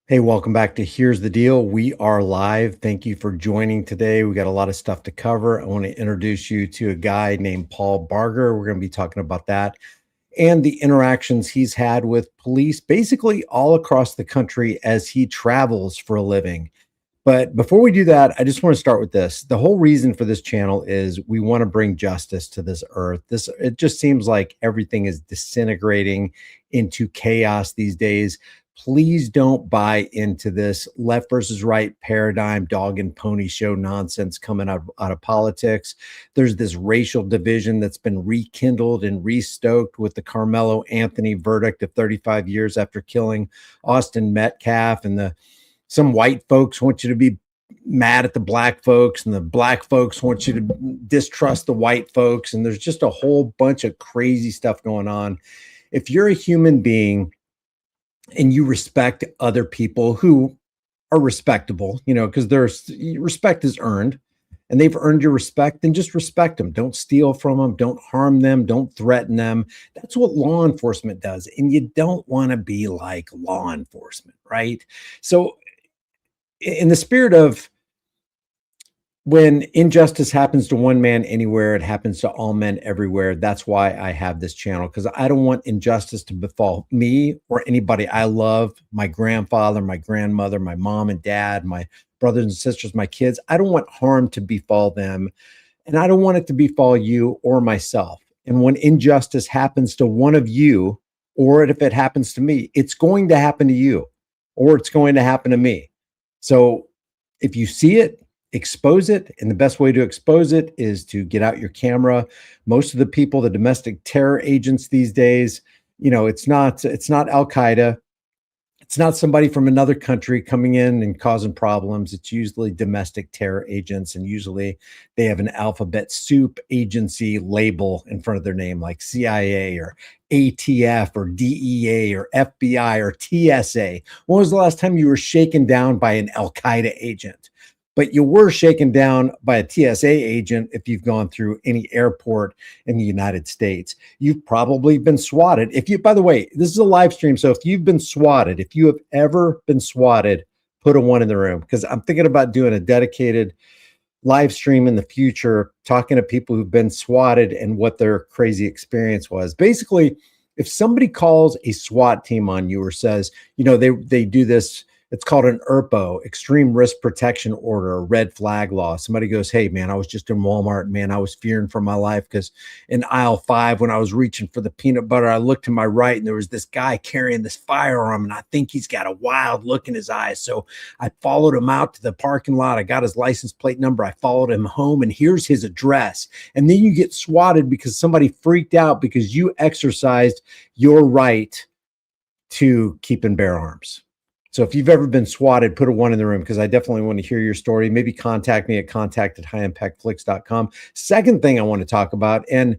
Hey, welcome back to Here's the Deal. We are live. Thank you for joining today. We got a lot of stuff to cover. I want to introduce you to a guy named Paul Barger. We're going to be talking about that and the interactions he's had with police basically all across the country as he travels for a living. But before we do that, I just want to start with this. The whole reason for this channel is we want to bring justice to this earth. It just seems like everything is disintegrating into chaos these days. Please don't buy into this left versus right paradigm, dog and pony show nonsense coming out of politics. There's this racial division that's been rekindled and restoked with the Carmelo Anthony verdict of 35 years after killing Austin Metcalf, and the some white folks want you to be mad at the black folks, and the black folks want you to distrust the white folks. And there's just a whole bunch of crazy stuff going on. If you're a human being and you respect other people who are respectable, because there's respect is earned and they've earned your respect, then just respect them. Don't steal from them. Don't harm them. Don't threaten them. That's what law enforcement does. And you don't want to be like law enforcement, right? So in the spirit of when injustice happens to one man anywhere, it happens to all men everywhere. That's why I have this channel, because I don't want injustice to befall me or anybody I love, my grandfather, my grandmother, my mom and dad, my brothers and sisters, my kids. I don't want harm to befall them. And I don't want it to befall you or myself. And when injustice happens to one of you, or if it happens to me, it's going to happen to you, or it's going to happen to me. So if you see it, expose it. And the best way to expose it is to get out your camera. Most of the people, the domestic terror agents these days, it's not Al Qaeda. It's not somebody from another country coming in and causing problems. It's usually domestic terror agents, and usually they have an alphabet soup agency label in front of their name, like CIA or ATF or DEA or FBI or TSA. When was the last time you were shaken down by an Al Qaeda agent? But you were shaken down by a TSA agent if you've gone through any airport in the United States. You've probably been swatted. By the way, this is a live stream. So if you've been swatted, if you have ever been swatted, put a 1 in the room, because I'm thinking about doing a dedicated live stream in the future, talking to people who've been swatted and what their crazy experience was. Basically, if somebody calls a SWAT team on you or says, they do this, it's called an ERPO, Extreme Risk Protection Order, a red flag law. Somebody goes, hey, man, I was just in Walmart. Man, I was fearing for my life because in aisle 5, when I was reaching for the peanut butter, I looked to my right and there was this guy carrying this firearm, and I think he's got a wild look in his eyes. So I followed him out to the parking lot. I got his license plate number. I followed him home, and here's his address. And then you get swatted because somebody freaked out because you exercised your right to keep and bear arms. So if you've ever been swatted, put a 1 in the room, because I definitely want to hear your story. Maybe contact me at contact@highimpactflix.com. Second thing I want to talk about, and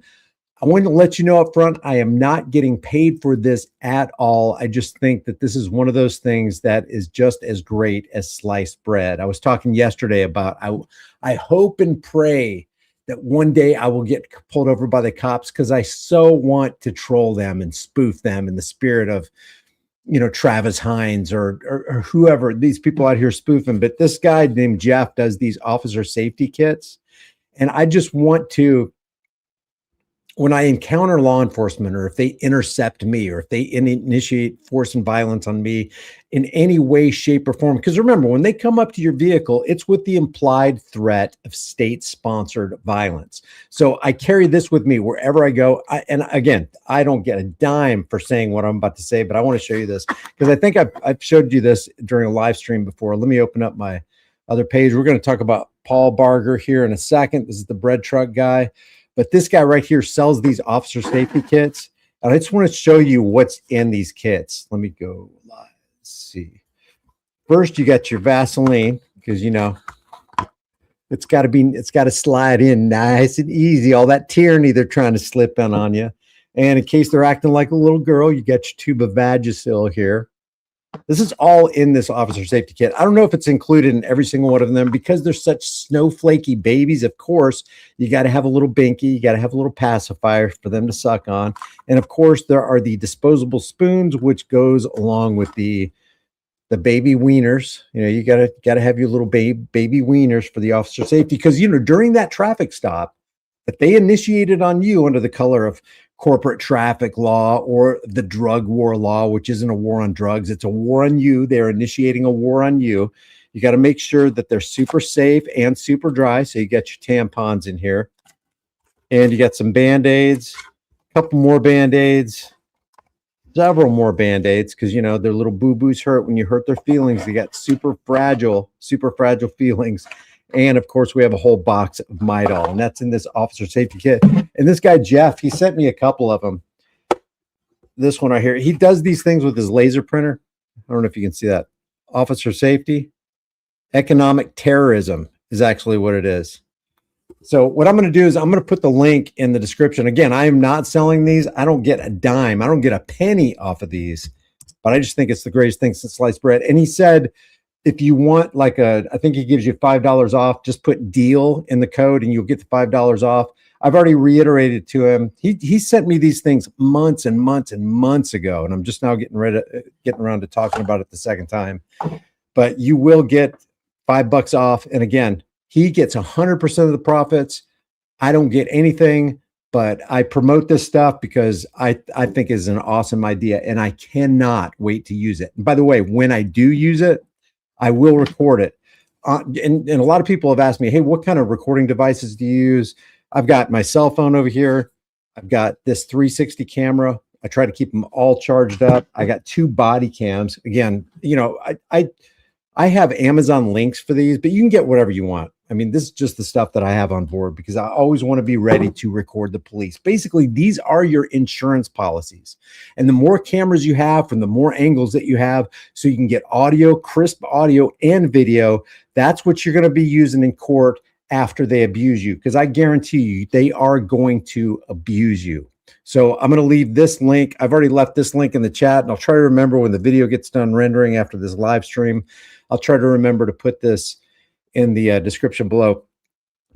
I want to let you know up front, I am not getting paid for this at all. I just think that this is one of those things that is just as great as sliced bread. I was talking yesterday about I hope and pray that one day I will get pulled over by the cops, because I so want to troll them and spoof them in the spirit of Travis Hines or whoever, these people out here spoofing. But this guy named Jeff does these officer safety kits. And I just want to, when I encounter law enforcement, or if they intercept me, or if they initiate force and violence on me in any way, shape, or form, because remember, when they come up to your vehicle, it's with the implied threat of state-sponsored violence. So I carry this with me wherever I go. And again, I don't get a dime for saying what I'm about to say, but I want to show you this, because I think I've showed you this during a live stream before. Let me open up my other page. We're going to talk about Paul Barger here in a second. This is the bread truck guy. But this guy right here sells these officer safety kits. And I just want to show you what's in these kits. Let me go live. Let's see. First, you got your Vaseline, because it's got to slide in nice and easy. All that tyranny they're trying to slip in on you. And in case they're acting like a little girl, you got your tube of Vagisil here. This is all in this officer safety kit. I don't know if it's included in every single one of them, because they're such snowflakey babies. Of course, you got to have a little binky. You got to have a little pacifier for them to suck on. And of course, there are the disposable spoons, which goes along with the the baby wieners. You know, you gotta have your little baby wieners for the officer safety, because you know during that traffic stop that they initiated on you under the color of corporate traffic law or the drug war law, which isn't a war on drugs, it's a war on you. They're initiating a war on you. You got to make sure that they're super safe and super dry. So you got your tampons in here, and you got some Band-Aids, a couple more Band-Aids, several more Band-Aids, because you know their little boo-boos hurt when you hurt their feelings. They got super fragile feelings. And of course, we have a whole box of Midol, and that's in this officer safety kit. And this guy, Jeff, he sent me a couple of them. This one right here, he does these things with his laser printer. I don't know if you can see that. Officer safety, economic terrorism is actually what it is. So what I'm going to do is I'm going to put the link in the description. Again, I am not selling these. I don't get a dime. I don't get a penny off of these, but I just think it's the greatest thing since sliced bread. And he said, if you want like I think he gives you $5 off, just put deal in the code and you'll get the $5 off. I've already reiterated to him. He sent me these things months and months and months ago, and I'm just now getting around to talking about it the second time. But you will get $5 off. And again, he gets 100% of the profits. I don't get anything, but I promote this stuff because I think is an awesome idea, and I cannot wait to use it. And by the way, when I do use it, I will record it. And a lot of people have asked me, hey, what kind of recording devices do you use? I've got my cell phone over here. I've got this 360 camera. I try to keep them all charged up. I got 2 body cams. Again, you know, I have Amazon links for these, but you can get whatever you want. I mean, this is just the stuff that I have on board because I always want to be ready to record the police. Basically, these are your insurance policies. And the more cameras you have from the more angles that you have, so you can get audio, crisp audio and video, that's what you're going to be using in court after they abuse you. Because I guarantee you, they are going to abuse you. So I'm going to leave this link. I've already left this link in the chat, and I'll try to remember when the video gets done rendering after this live stream. I'll try to remember to put this in the description below.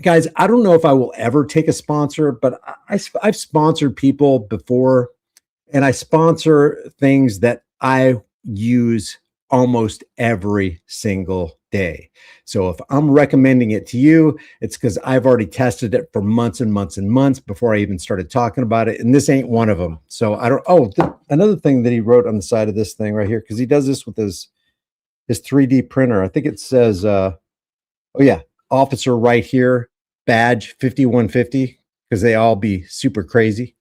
Guys, I don't know if I will ever take a sponsor, but I've sponsored people before, and I sponsor things that I use almost every single day. So if I'm recommending it to you, it's because I've already tested it for months and months and months before I even started talking about it. And this ain't one of them. So I don't, another thing that he wrote on the side of this thing right here, because he does this with his 3D printer. I think it says, oh yeah, officer right here, badge 5150, because they all be super crazy.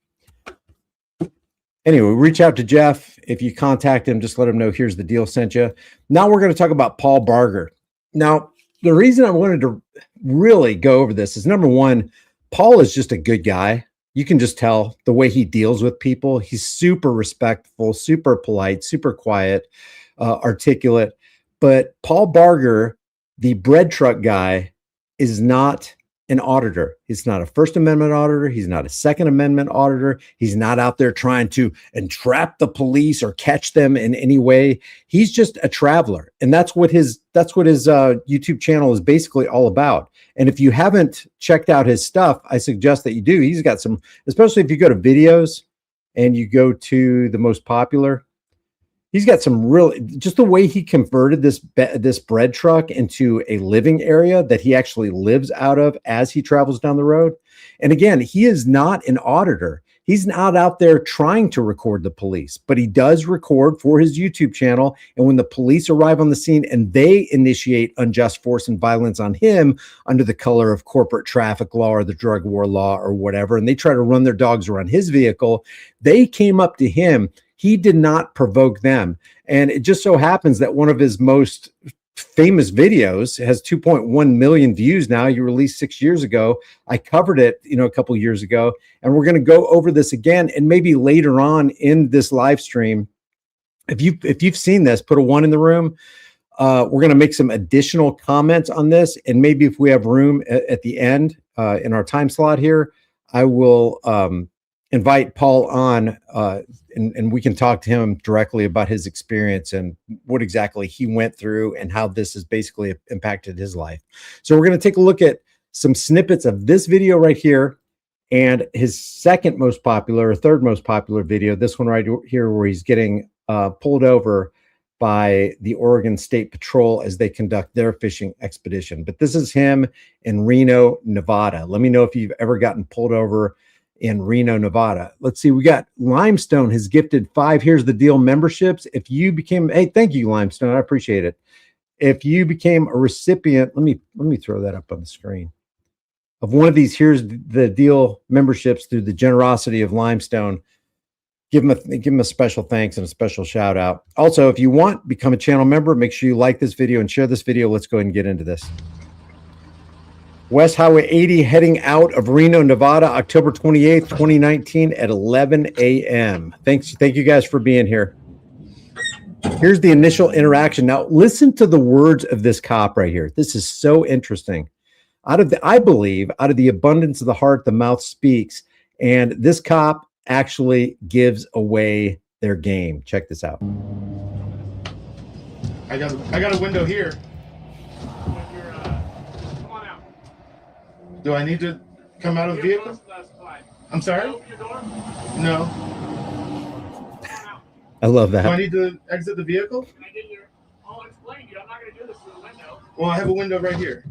Anyway, reach out to Jeff. If you contact him, just let him know here's the deal sent you. Now we're going to talk about Paul Barger. Now, the reason I wanted to really go over this is, number one, Paul is just a good guy. You can just tell the way he deals with people. He's super respectful, super polite, super quiet, articulate. But Paul Barger, the bread truck guy, is not an auditor. He's not a First Amendment auditor. He's not a Second Amendment auditor. He's not out there trying to entrap the police or catch them in any way. He's just a traveler. And that's what his YouTube channel is basically all about. And if you haven't checked out his stuff, I suggest that you do. He's got some, especially if you go to videos and you go to the most popular, he's got some really, just the way he converted this bread truck into a living area that he actually lives out of as he travels down the road. And again, he is not an auditor. He's not out there trying to record the police, but he does record for his YouTube channel. And when the police arrive on the scene and they initiate unjust force and violence on him under the color of corporate traffic law or the drug war law or whatever, and they try to run their dogs around his vehicle, they came up to him. He did not provoke them. And it just so happens that one of his most famous videos has 2.1 million views now. He released 6 years ago. I covered it, a couple of years ago, and we're going to go over this again. And maybe later on in this live stream, if you've seen this, put a 1 in the room. We're going to make some additional comments on this. And maybe if we have room at the end in our time slot here, I will, invite Paul on and we can talk to him directly about his experience and what exactly he went through and how this has basically impacted his life. So we're going to take a look at some snippets of this video right here and his second most popular or third most popular video, this one right here, where he's getting pulled over by the Oregon State Patrol as they conduct their fishing expedition. But this is him in Reno, Nevada. Let me know if you've ever gotten pulled over in Reno, Nevada. Let's see. We got Limestone has gifted 5 Here's the Deal memberships. If you became, hey, thank you, Limestone. I appreciate it. If you became a recipient, let me throw that up on the screen, of one of these Here's the Deal memberships through the generosity of Limestone, give them a special thanks and a special shout out. Also, if you want, become a channel member. Make sure you like this video and share this video. Let's go ahead and get into this. West Highway 80 heading out of Reno, Nevada, October 28th, 2019 at 11 a.m. Thank you guys for being here. Here's the initial interaction. Now, listen to the words of this cop right here. This is so interesting. I believe out of the abundance of the heart, the mouth speaks. And this cop actually gives away their game. Check this out. I got a window here. Come on out. Do I need to come out of the vehicle? I'm sorry? No. I love that. Do I need to exit the vehicle? I'll explain to you. I'm not going to do this through the window. Well, I have a window right here.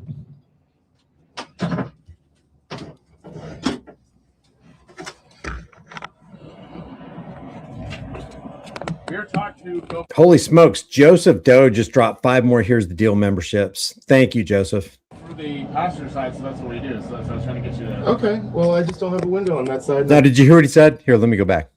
We're taught to go Holy smokes. Joseph Doe just dropped 5 more Here's the Deal memberships. Thank you, Joseph. through the passenger side, so that's what we do. So that's what I was trying to get you to. Okay. Well, I just don't have a window on that side. Now, did you hear what he said? Here, let me go back.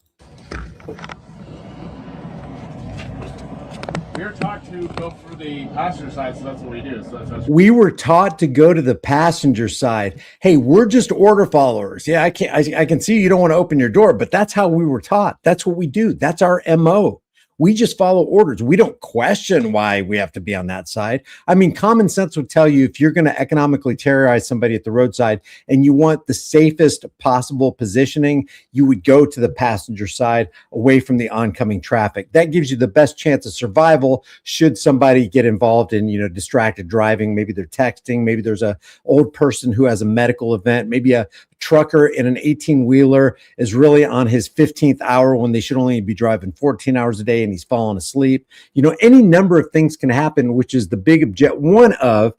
We're taught to go through the passenger side, so that's what we do. So that's what I was We were taught to go to the passenger side. Hey, we're just order followers. Yeah, I can see you don't want to open your door, but that's how we were taught. That's what we do. That's our MO. We just follow orders. We don't question why we have to be on that side. I mean, common sense would tell you if you're going to economically terrorize somebody at the roadside and you want the safest possible positioning, you would go to the passenger side away from the oncoming traffic. That gives you the best chance of survival should somebody get involved in, distracted driving. Maybe they're texting. Maybe there's a old person who has a medical event. Maybe a trucker in an 18-wheeler is really on his 15th hour when they should only be driving 14 hours a day and he's falling asleep. Any number of things can happen, which is the big one of,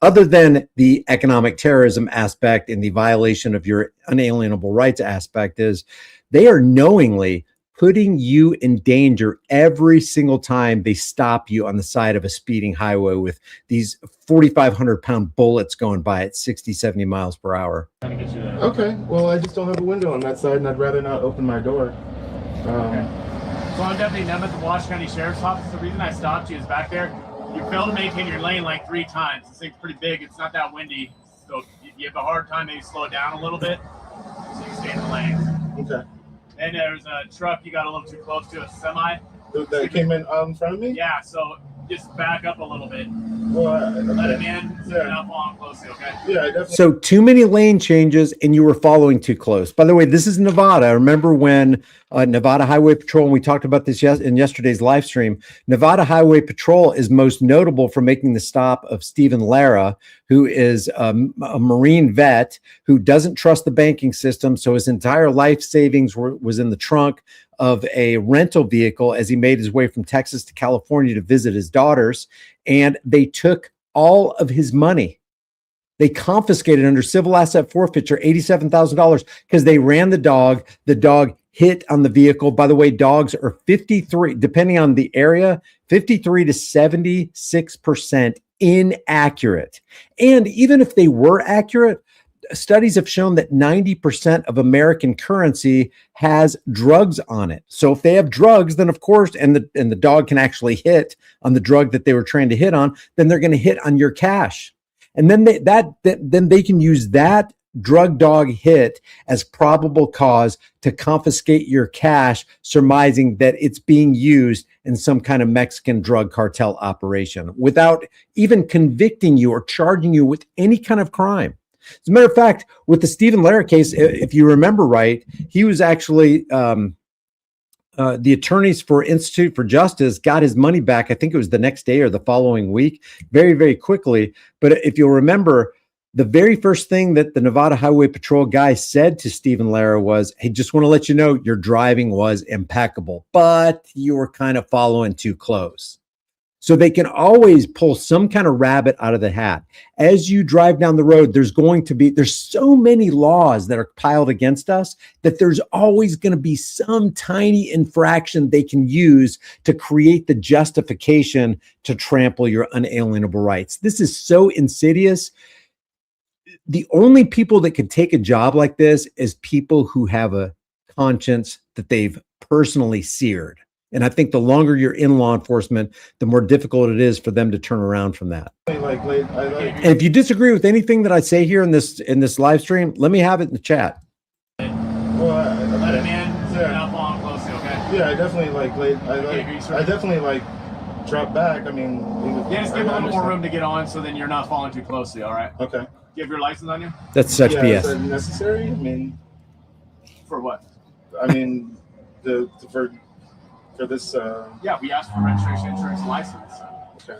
other than the economic terrorism aspect and the violation of your unalienable rights aspect, is they are knowingly putting you in danger every single time they stop you on the side of a speeding highway with these 4,500-pound bullets going by at 60, 70 miles per hour. trying to get you to. Okay. Well, I just don't have a window on that side, and I'd rather not open my door. Okay. So I'm Deputy Nemeth, the Washoe County Sheriff's Office. The reason I stopped you is back there. You failed to maintain your lane like 3 times. This thing's pretty big. It's not that windy, so you have a hard time. Maybe slow it down a little bit, so you stay in the lane. Okay. And there's a truck you got a little too close to, a semi. That came in front of me? Yeah, so just back up a little bit. Well, Let okay. him in, so Yeah. you're not following closely, okay? Yeah, I definitely. So too many lane changes and you were following too close. By the way, this is Nevada. Remember when Nevada Highway Patrol, and we talked about this in yesterday's live stream, Nevada Highway Patrol is most notable for making the stop of Stephen Lara, who is a Marine vet who doesn't trust the banking system. So his entire life savings was in the trunk of a rental vehicle as he made his way from Texas to California to visit his daughters. And they took all of his money. They confiscated under civil asset forfeiture $87,000 because they ran the dog. The dog hit on the vehicle. By the way, dogs are 53, depending on the area, 53 to 76% inaccurate. And even if they were accurate, studies have shown that 90% of American currency has drugs on it. So if they have drugs, then of course, and the dog can actually hit on the drug that they were trying to hit on, then they're going to hit on your cash. And then they can use that drug dog hit as probable cause to confiscate your cash, surmising that it's being used in some kind of Mexican drug cartel operation without even convicting you or charging you with any kind of crime. As a matter of fact, with the Stephen Lara case, if you remember right, he was actually the attorneys for Institute for Justice got his money back. I think it was the next day or the following week, very, very quickly. But if you'll remember, the very first thing that the Nevada Highway Patrol guy said to Stephen Lara was, "Hey, just want to let you know your driving was impeccable, but you were kind of following too close." So they can always pull some kind of rabbit out of the hat. As you drive down the road, there's so many laws that are piled against us that there's always going to be some tiny infraction they can use to create the justification to trample your unalienable rights. This is so insidious. The only people that could take a job like this is people who have a conscience that they've personally seared. And I think the longer you're in law enforcement, the more difficult it is for them to turn around from that. And if you disagree with anything that I say here in this live stream, let me have it in the chat. Well, Let him in. So you're not following closely, okay? yeah, I definitely drop back. I mean, Yeah, just give him a little more room to get on, so then you're not following too closely. All right. Okay. Do you have your license on you? That's such Yeah, BS. is that necessary? I mean, For what? for this. Yeah, we asked for registration, insurance, and license. Okay.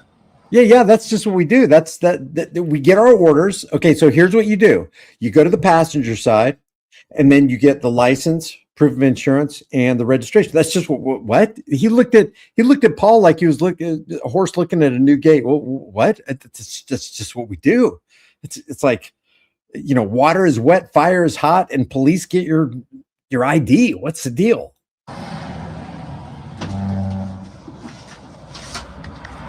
Yeah, that's just what we do. That we get our orders. Okay, so here's what you do. You go to the passenger side, and then you get the license, proof of insurance, and the registration. That's just what he looked at Paul like he was looking a horse looking at a new gate. What? That's just what we do. It's like, water is wet, fire is hot, and police get your ID. What's the deal?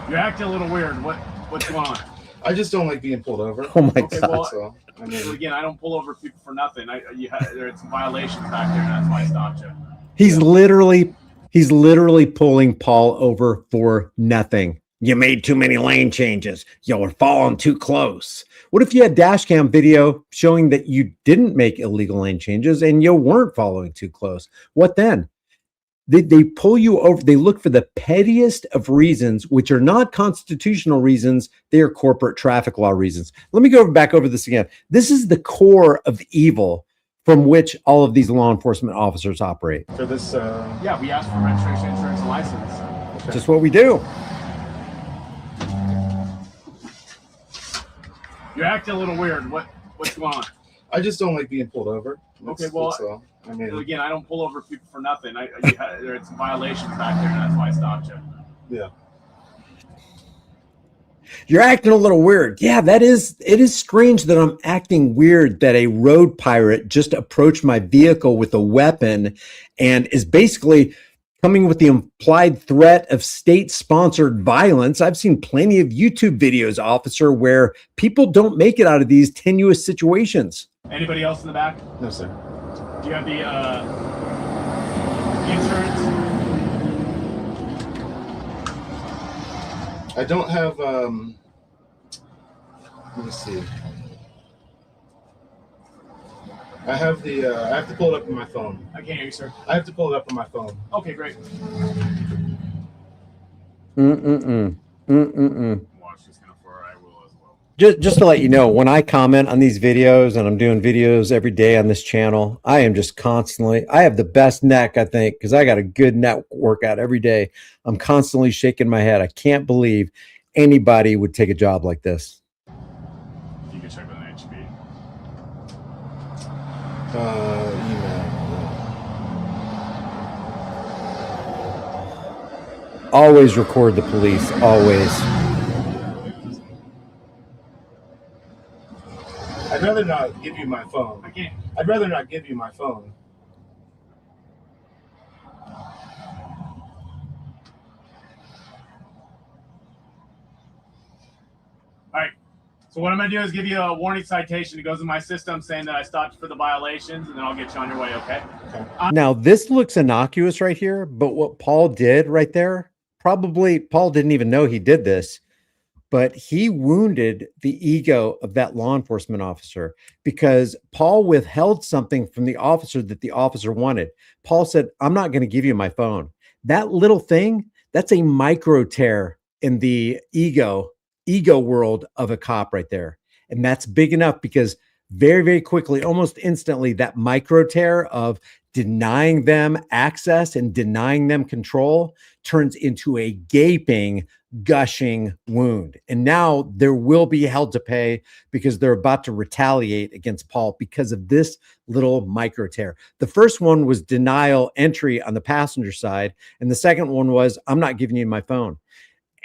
You're acting a little weird. What's going on? I just don't like being pulled over. Oh my Okay, God. well, So, I mean, again, I don't pull over people for nothing. There's some violations back there, and that's why I stopped you. He's literally pulling Paul over for nothing. You made too many lane changes. You were following too close. What if you had dash cam video showing that you didn't make illegal lane changes and you weren't following too close? What then? They pull you over. They look for the pettiest of reasons, which are not constitutional reasons. They are corporate traffic law reasons. Let me go back over this again. This is the core of evil from which all of these law enforcement officers operate. for this. Yeah, we asked for registration, insurance, and license. Okay. Just what we do. You're acting a little weird. What's going on? I just don't like being pulled over. Okay, well, that's all. I mean, Again, I don't pull over people for nothing. There's some violations back there, and that's why I stopped you. yeah. You're acting a little weird. Yeah, it is strange that I'm acting weird that a road pirate just approached my vehicle with a weapon and is basically coming with the implied threat of state-sponsored violence. I've seen plenty of YouTube videos, officer, where people don't make it out of these tenuous situations. Anybody else in the back? No, sir. Do you have the insurance? I don't have. Let me see. I have the. I have to pull it up on my phone. I can't hear you, sir. I have to pull it up on my phone. Okay, great. Watch this kind for I will as well. Just to let you know, when I comment on these videos, and I'm doing videos every day on this channel, I am just constantly, I have the best neck, I think, because I got a good neck workout every day. I'm constantly shaking my head. I can't believe anybody would take a job like this. You can check with an HP. Email. Always record the police, always. I'd rather not give you my phone. I can't. I'd rather not give you my phone. All right. So what I'm going to do is give you a warning citation. It goes in my system saying that I stopped you for the violations, and then I'll get you on your way, okay? Now, this looks innocuous right here, but what Paul did right there, probably Paul didn't even know he did this, but he wounded the ego of that law enforcement officer because Paul withheld something from the officer that the officer wanted. Paul said, I'm not going to give you my phone. That little thing, that's a micro tear in the ego world of a cop right there. And that's big enough because very, very quickly, almost instantly, that micro tear of denying them access and denying them control turns into a gaping, gushing wound. And now there will be hell to pay because they're about to retaliate against Paul because of this little micro tear. The first one was denial entry on the passenger side. And the second one was, I'm not giving you my phone.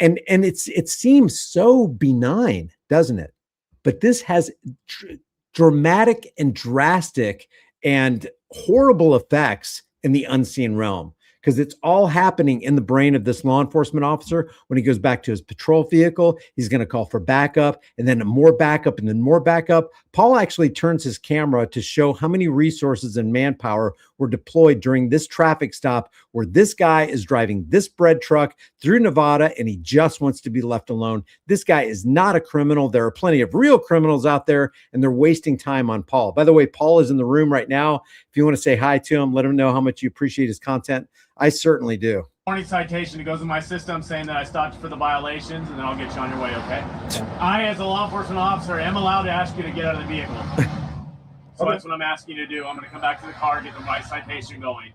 And it seems so benign, doesn't it? But this has dramatic and drastic and horrible effects in the unseen realm, because it's all happening in the brain of this law enforcement officer. When he goes back to his patrol vehicle, he's going to call for backup, and then more backup, and then more backup. Paul actually turns his camera to show how many resources and manpower were deployed during this traffic stop, where this guy is driving this bread truck through Nevada and he just wants to be left alone. This guy is not a criminal. There are plenty of real criminals out there, and they're wasting time on Paul. By the way, Paul is in the room right now. If you want to say hi to him, let him know how much you appreciate his content. I certainly do. Warning citation that goes in my system saying that I stopped you for the violations, and then I'll get you on your way, okay? I, as a law enforcement officer, am allowed to ask you to get out of the vehicle. So that's what I'm asking you to do. I'm going to come back to the car, get the right citation going.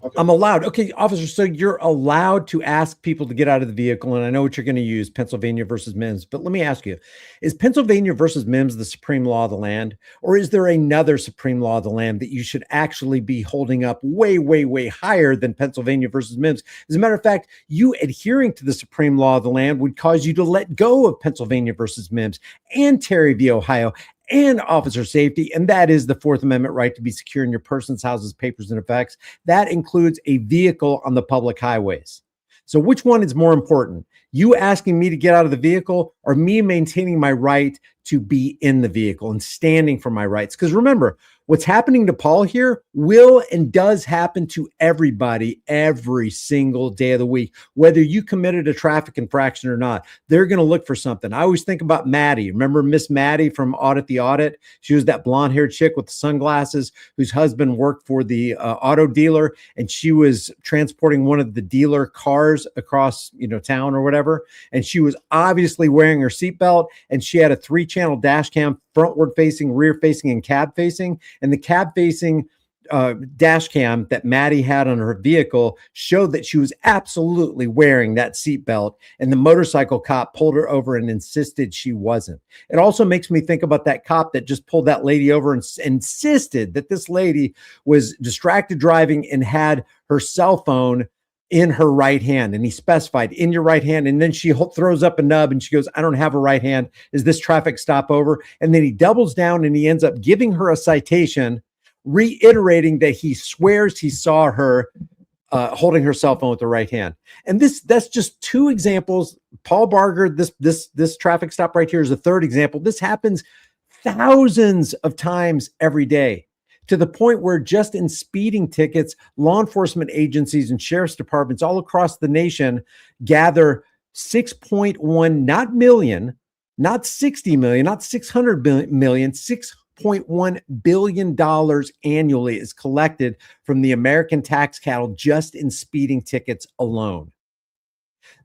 Okay. I'm allowed. Okay, officer, so you're allowed to ask people to get out of the vehicle, and I know what you're going to use, Pennsylvania versus Mims, but let me ask you, is Pennsylvania versus Mims the supreme law of the land, or is there another supreme law of the land that you should actually be holding up way, way, way higher than Pennsylvania versus Mims? As a matter of fact, you adhering to the supreme law of the land would cause you to let go of Pennsylvania versus Mims and Terry v. Ohio and officer safety, and that is the Fourth Amendment right to be secure in your persons, houses, papers, and effects. That includes a vehicle on the public highways. So which one is more important? You asking me to get out of the vehicle, or me maintaining my right to be in the vehicle and standing for my rights? Because remember, what's happening to Paul here will and does happen to everybody every single day of the week, whether you committed a traffic infraction or not. They're going to look for something. I always think about Maddie. Remember Miss Maddie from Audit the Audit? She was that blonde-haired chick with the sunglasses whose husband worked for the auto dealer, and she was transporting one of the dealer cars across, town or whatever. And she was obviously wearing her seatbelt, and she had a 3-channel dash cam, frontward facing, rear facing, and cab facing. And the cab facing dash cam that Maddie had on her vehicle showed that she was absolutely wearing that seatbelt, and the motorcycle cop pulled her over and insisted she wasn't. It also makes me think about that cop that just pulled that lady over and insisted that this lady was distracted driving and had her cell phone in her right hand, and he specified in your right hand. And then she throws up a nub and she goes, I don't have a right hand. Is this traffic stop over? And then he doubles down and he ends up giving her a citation, reiterating that he swears he saw her holding her cell phone with the right hand. And that's just 2 examples. Paul Barger, this traffic stop right here is a 3rd example. This happens thousands of times every day, to the point where just in speeding tickets, law enforcement agencies and sheriff's departments all across the nation gather 6.1, not million, not 60 million, not 600 million, $6.1 billion annually is collected from the American tax cattle just in speeding tickets alone.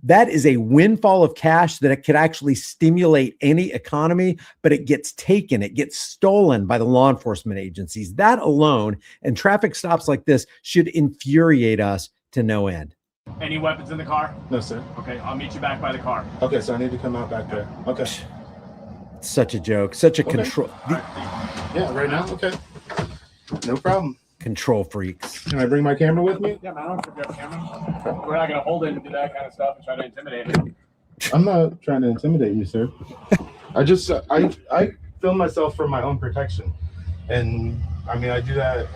That is a windfall of cash that it could actually stimulate any economy, but it gets taken, it gets stolen by the law enforcement agencies. That alone, and traffic stops like this, should infuriate us to no end. Any weapons in the car? No, sir. Okay, I'll meet you back by the car. Okay, so I need to come out back there. Okay. Such a joke, such a Okay. control. Yeah, right now? Okay. No problem. Control freaks. Can I bring my camera with me? Yeah, man, I don't forget the camera. We're not going to hold it and do that kind of stuff and try to intimidate him. I'm not trying to intimidate you, sir. I film myself for my own protection. And I mean, I do that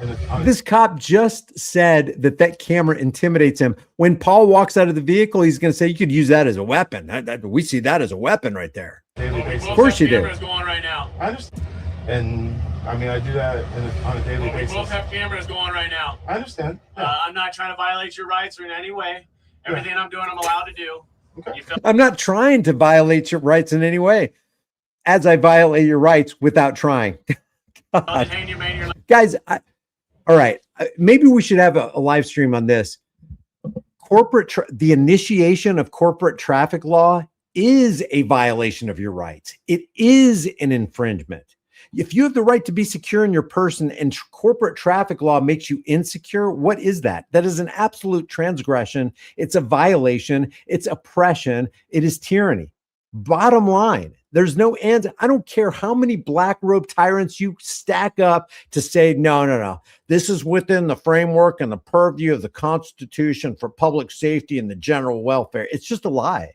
This cop just said that camera intimidates him. When Paul walks out of the vehicle, he's going to say, you could use that as a weapon. We see that as a weapon right there. daily basis. Of course you do. Cameras going right now. I understand. And I mean, I do that on a daily We basis. both have cameras going right now. I understand. Yeah. I'm not trying to violate your rights or in any way. Everything I'm doing, I'm allowed to do. Okay. You feel I'm not trying to violate your rights in any way, as I violate your rights without trying. God. Guys, all right. Maybe we should have a live stream on this. The initiation of corporate traffic law is a violation of your rights. It is an infringement. If you have the right to be secure in your person and corporate traffic law makes you insecure, what is that? That is an absolute transgression. It's a violation. It's oppression. It is tyranny. Bottom line, there's no end. I don't care how many black robe tyrants you stack up to say, no. This is within the framework and the purview of the Constitution for public safety and the general welfare. It's just a lie.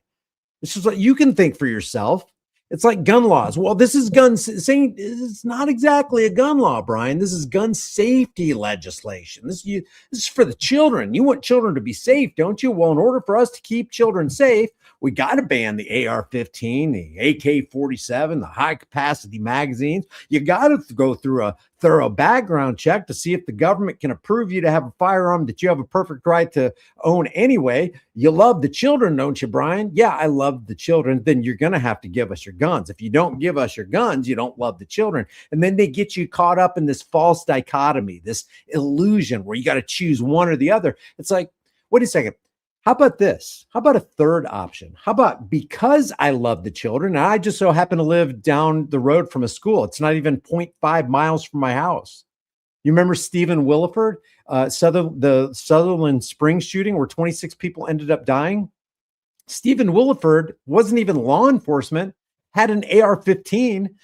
It's just like you can think for yourself. It's like gun laws. Well, this is saying it's not exactly a gun law, Brian. This is gun safety legislation. This is for the children. You want children to be safe, don't you? Well, in order for us to keep children safe, we got to ban the AR-15, the AK-47, the high-capacity magazines. You got to go through a thorough background check to see if the government can approve you to have a firearm that you have a perfect right to own anyway. You love the children, don't you, Brian? Yeah, I love the children. Then you're going to have to give us your guns. If you don't give us your guns, you don't love the children. And then they get you caught up in this false dichotomy, this illusion where you got to choose one or the other. It's like, wait a second. How about this? How about a third option? How about because I love the children, and I just so happen to live down the road from a school. It's not even 0.5 miles from my house. You remember Stephen Williford, the Sutherland Springs shooting where 26 people ended up dying? Stephen Williford wasn't even law enforcement, had an AR-15,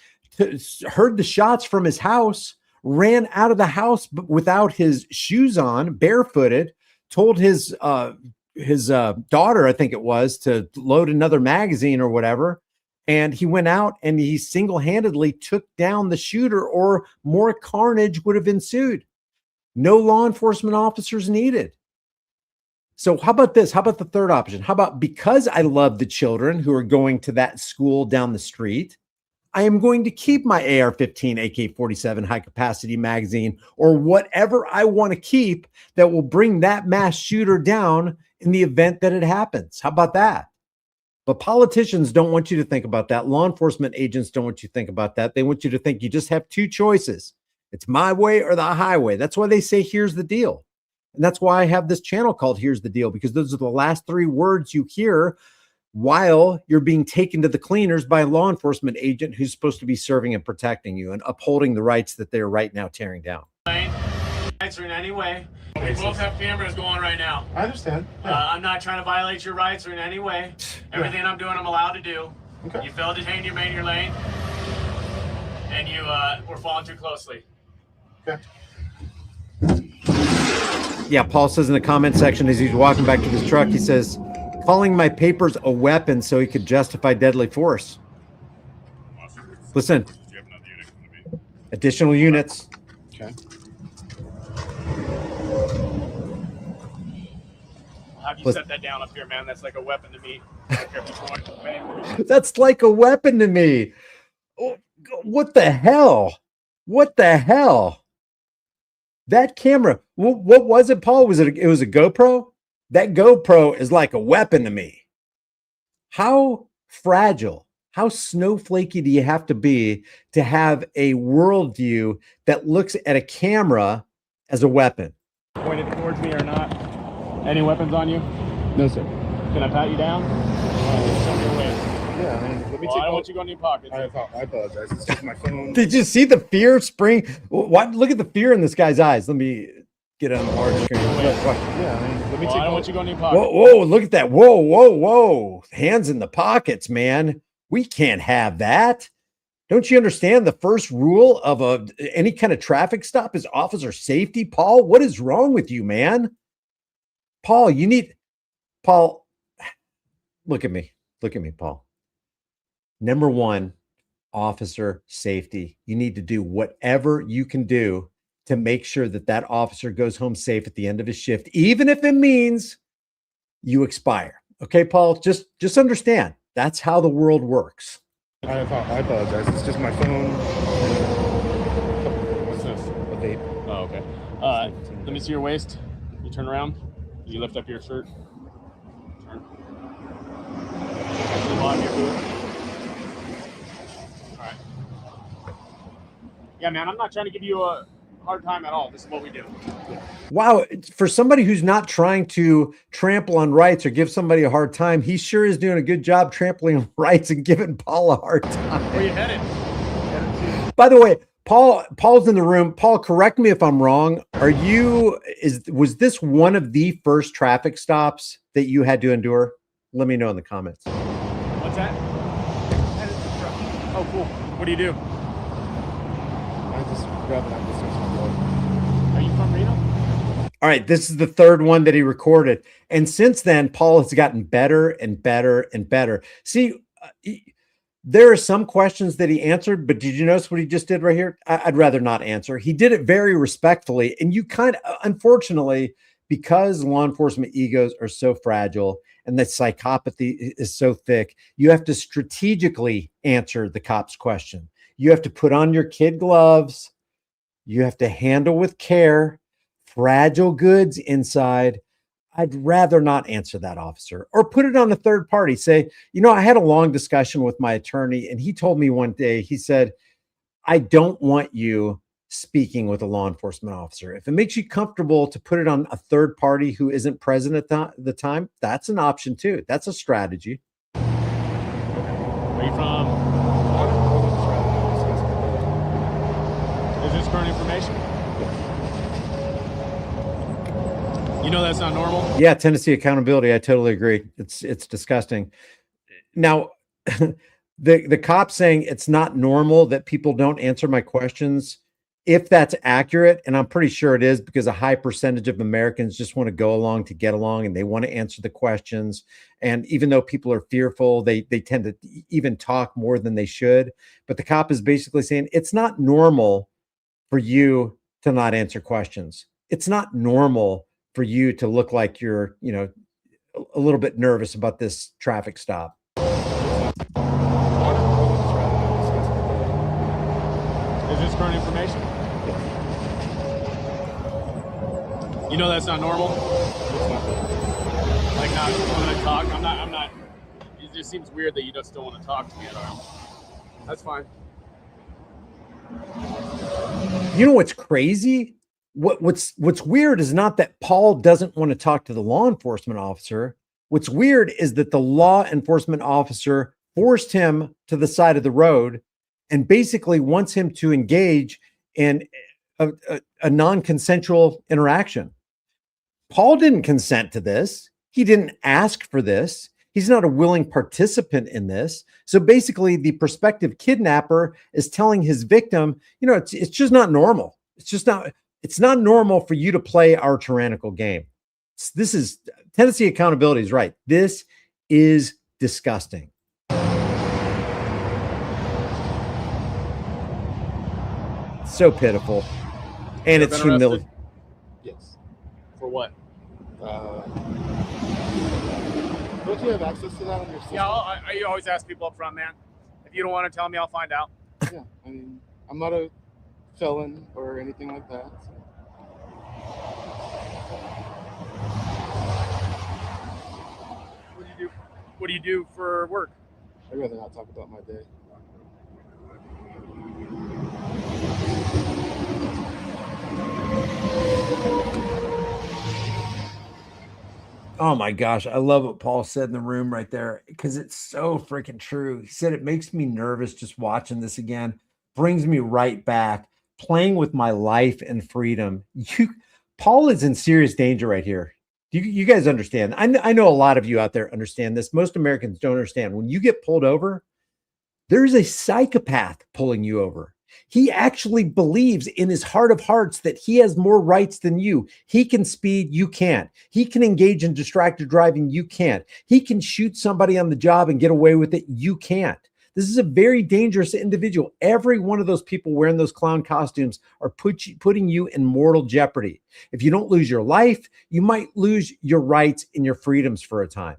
heard the shots from his house, ran out of the house without his shoes on, barefooted, told his daughter, I think it was, to load another magazine or whatever. And he went out and he single-handedly took down the shooter, or more carnage would have ensued. No law enforcement officers needed. So how about this? How about the third option? How about because I love the children who are going to that school down the street, I am going to keep my AR-15, AK-47 high-capacity magazine, or whatever I want to keep that will bring that mass shooter down in the event that it happens. How about that? But politicians don't want you to think about that. Law enforcement agents don't want you to think about that. They want you to think you just have two choices. It's my way or the highway. That's why they say, here's the deal. And that's why I have this channel called Here's the Deal, because those are the last three words you hear while you're being taken to the cleaners by a law enforcement agent who's supposed to be serving and protecting you and upholding the rights that they're right now tearing down. Rights are in any way. We both have cameras going right now. I understand. I'm not trying to violate your rights or in any way. Everything I'm doing, I'm allowed to do. Okay. You failed to change your main lane, and you were following too closely. Okay. Yeah, Paul says in the comment section as he's walking back to his truck, he says, calling my papers a weapon so he could justify deadly force. Listen, additional units. Okay. How do you set that down up here, man? That's like a weapon to me. I don't care if you want it. That's like a weapon to me. Oh, what the hell? What the hell? That camera, what was it, Paul? It was a GoPro? That GoPro is like a weapon to me. How fragile, how snowflakey do you have to be to have a worldview that looks at a camera as a weapon? Pointed towards me or not? Any weapons on you? No, sir. Can I pat you down? Show me your waist. Yeah, I mean, let me Well, I don't want you going in your pockets. I apologize. It's just my phone. Did you see the fear spring? What? Look at the fear in this guy's eyes. Let me get on the large screen. Yeah, I mean, let me Well, I don't want you going in your pockets. Whoa, whoa, look at that. Whoa, whoa, whoa. Hands in the pockets, man. We can't have that. Don't you understand the first rule of any kind of traffic stop is officer safety? Paul, what is wrong with you, man? Paul, Paul, look at me. Look at me, Paul. Number one, officer safety. You need to do whatever you can do to make sure that that officer goes home safe at the end of his shift, even if it means you expire. Okay, Paul, just understand that's how the world works. I apologize. It's just my phone. What's this? A vape. Oh, okay. Let me see your waist. You turn around. You lift up your shirt. Turn. On your boot. All right. Yeah, man, I'm not trying to give you a hard time at all. This is what we do. Wow. For somebody who's not trying to trample on rights or give somebody a hard time, he sure is doing a good job trampling on rights and giving Paul a hard time. Where you headed? By the way, Paul's in the room. Paul, correct me if I'm wrong. Was this one of the first traffic stops that you had to endure? Let me know in the comments. What's that? Oh, cool. What do you do? I just grab an ambulance. Are you from Reno? All right, this is the third one that he recorded. And since then, Paul has gotten better and better and better. See, there are some questions that he answered, but did you notice what he just did right here? I'd rather not answer. He did it very respectfully. And you kind of, unfortunately, because law enforcement egos are so fragile and the psychopathy is so thick, you have to strategically answer the cop's question. You have to put on your kid gloves. You have to handle with care, fragile goods inside. I'd rather not answer that, officer, or put it on a third party. Say, I had a long discussion with my attorney, and he told me one day, he said, I don't want you speaking with a law enforcement officer. If it makes you comfortable to put it on a third party who isn't present at the time, that's an option too. That's a strategy. Where you from? Is this current information? You know that's not normal? Yeah, Tennessee accountability. I totally agree. It's disgusting. Now, the cop saying it's not normal that people don't answer my questions. If that's accurate, and I'm pretty sure it is, because a high percentage of Americans just want to go along to get along and they want to answer the questions. And even though people are fearful, they tend to even talk more than they should. But the cop is basically saying it's not normal for you to not answer questions. It's not normal for you to look like you're, a little bit nervous about this traffic stop. Is this current information? You know that's not normal? Like not want to talk? I'm not. It just seems weird that you just don't want to talk to me at all. That's fine. You know what's crazy? What's weird is not that Paul doesn't want to talk to the law enforcement officer. What's weird is that the law enforcement officer forced him to the side of the road and basically wants him to engage in a non-consensual interaction. Paul didn't consent to this. He didn't ask for this. He's not a willing participant in this. So basically, the prospective kidnapper is telling his victim, it's just not normal. It's not normal for you to play our tyrannical game. This is Tennessee accountability is right. This is disgusting. So pitiful. And it's humiliating. Yes. For what? Don't you have access to that on your system? Yeah, I always ask people up front, man. If you don't want to tell me, I'll find out. Yeah, I mean, I'm not a felon or anything like that. So. What do you do for work? I'd rather not talk about my day. Oh my gosh, I love what Paul said in the room right there, because it's so freaking true. He said it makes me nervous just watching this again, brings me right back, playing with my life and freedom. Paul is in serious danger right here. You guys understand? I know a lot of you out there understand this. Most Americans don't understand. When you get pulled over, there's a psychopath pulling you over. He actually believes in his heart of hearts that he has more rights than you. He can speed, you can't. He can engage in distracted driving, you can't. He can shoot somebody on the job and get away with it, you can't. This is a very dangerous individual. Every one of those people wearing those clown costumes are putting you in mortal jeopardy. If you don't lose your life, you might lose your rights and your freedoms for a time.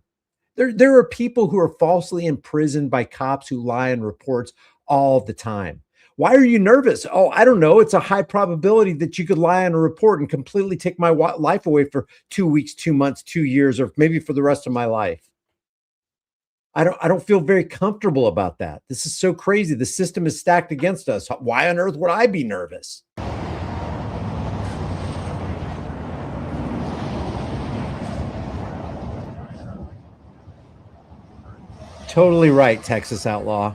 There are people who are falsely imprisoned by cops who lie in reports all the time. Why are you nervous? Oh, I don't know. It's a high probability that you could lie on a report and completely take my life away for 2 weeks, 2 months, 2 years, or maybe for the rest of my life. I don't feel very comfortable about that. This is so crazy. The system is stacked against us. Why on earth would I be nervous? Totally right, Texas outlaw.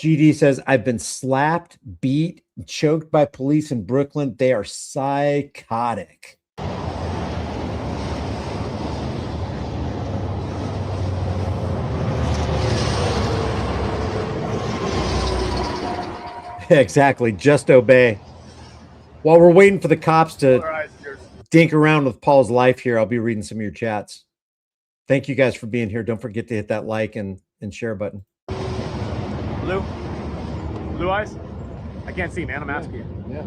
GD says, I've been slapped, beat, choked by police in Brooklyn. They are psychotic. Exactly. Just obey. While we're waiting for the cops to dink around with Paul's life here, I'll be reading some of your chats. Thank you guys for being here. Don't forget to hit that like and share button. Blue? Blue eyes? I can't see, man. I'm asking you. Yeah.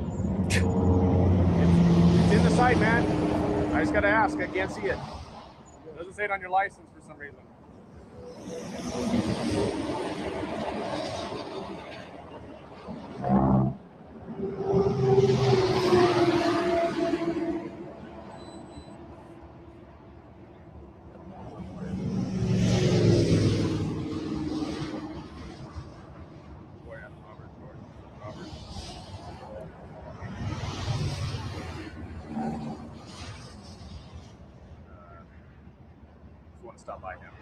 It's in the sight, man. I just gotta ask. I can't see it. It doesn't say it on your license for some reason. Stop by him.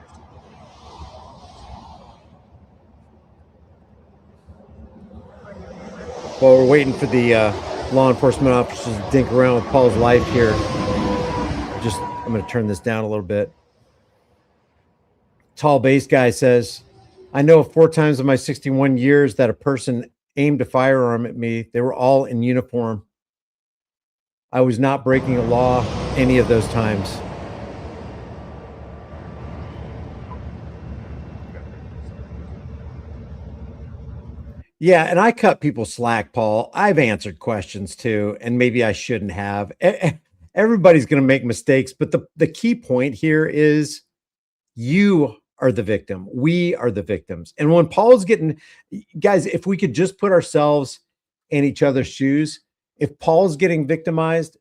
While we're waiting for the law enforcement officers to dink around with Paul's life here, I'm going to turn this down a little bit. Tall base guy says, I know 4 times in my 61 years that a person aimed a firearm at me. They were all in uniform. I was not breaking a law any of those times. Yeah, and I cut people slack, Paul. I've answered questions too, and maybe I shouldn't have. Everybody's going to make mistakes, but the key point here is you are the victim. We are the victims. And when Paul's getting, guys, if we could just put ourselves in each other's shoes, if Paul's getting victimized,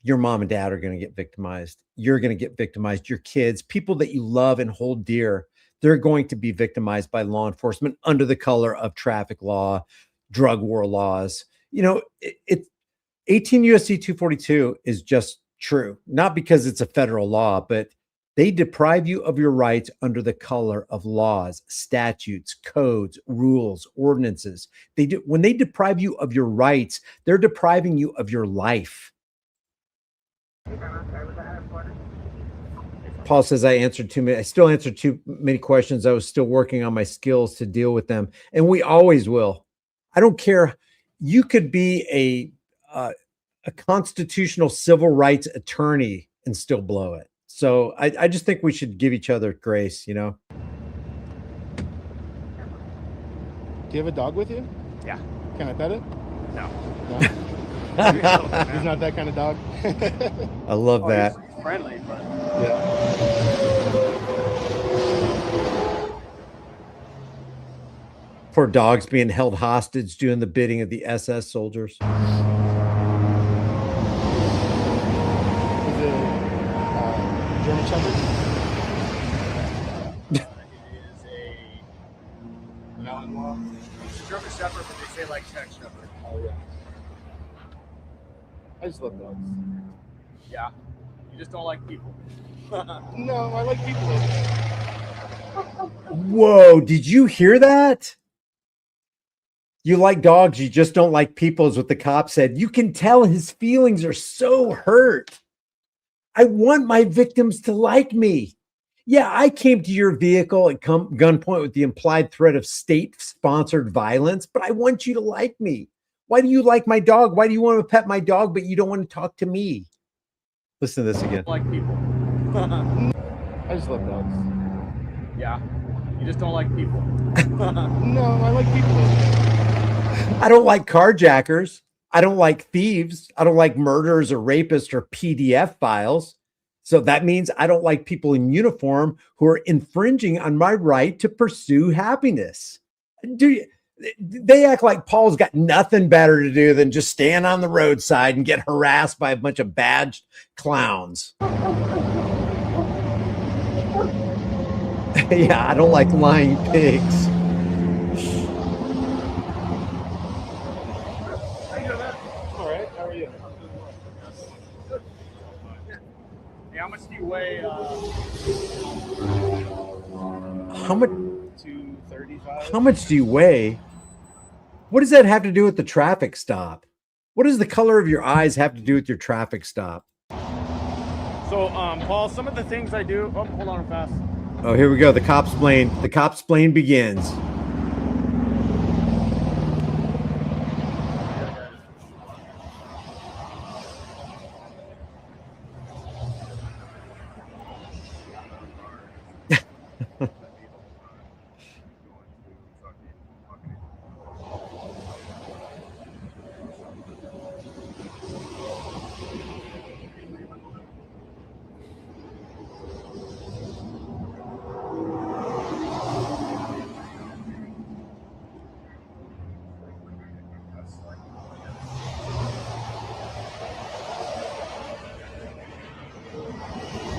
your mom and dad are going to get victimized. You're going to get victimized. Your kids, people that you love and hold dear, they're going to be victimized by law enforcement under the color of traffic law, drug war laws. You know, 18 USC 242 is just true, not because it's a federal law, but they deprive you of your rights under the color of laws, statutes, codes, rules, ordinances. When they deprive you of your rights, they're depriving you of your life. Paul says, I still answered too many questions. I was still working on my skills to deal with them. And we always will. I don't care. You could be a constitutional civil rights attorney and still blow it. So I just think we should give each other grace, you know? Do you have a dog with you? Yeah. Can I pet it? No. No? He's not that kind of dog. I love that. He's friendly, but Yeah. Poor dogs being held hostage doing the bidding of the SS soldiers. Is it German Shepherd? it is a Malinois. It's a German Shepherd, but they say like Czech Shepherd. Oh yeah. I just love dogs. Yeah. You just don't like people. No, I like people. Whoa, did you hear that? You like dogs, you just don't like people, is what the cop said. You can tell his feelings are so hurt. I want my victims to like me. Yeah, I came to your vehicle at gunpoint with the implied threat of state-sponsored violence, but I want you to like me. Why do you like my dog? Why do you want to pet my dog, but you don't want to talk to me? Listen to this again. Like people. I just love dogs. Yeah. You just don't like people. No, I like people. I don't like carjackers. I don't like thieves. I don't like murderers or rapists or PDF files. So that means I don't like people in uniform who are infringing on my right to pursue happiness. They act like Paul's got nothing better to do than just stand on the roadside and get harassed by a bunch of badged clowns. Yeah, I don't like lying pigs. All right, how are you? Hey, how much do you weigh? How much? 235. How much do you weigh? What does that have to do with the traffic stop? What does the color of your eyes have to do with your traffic stop? So, Paul, some of the things I do. Oh, hold on fast. Oh, here we go. The cop's plane. The cop's plane begins.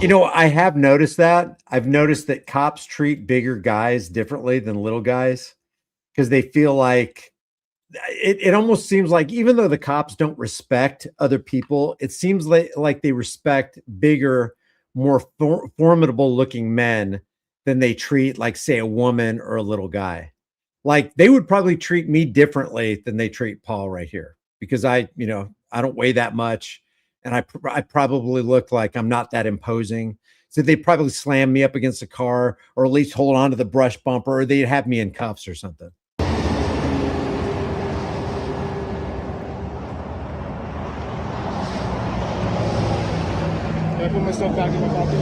You know, I have noticed that. I've noticed that cops treat bigger guys differently than little guys because they feel like it almost seems like even though the cops don't respect other people, it seems like they respect bigger, more formidable looking men than they treat, like, say, a woman or a little guy. Like they would probably treat me differently than they treat Paul right here because I don't weigh that much. And I probably look like I'm not that imposing. So they probably slam me up against a car or at least hold on to the brush bumper or they'd have me in cuffs or something. Can I put myself back in my pocket?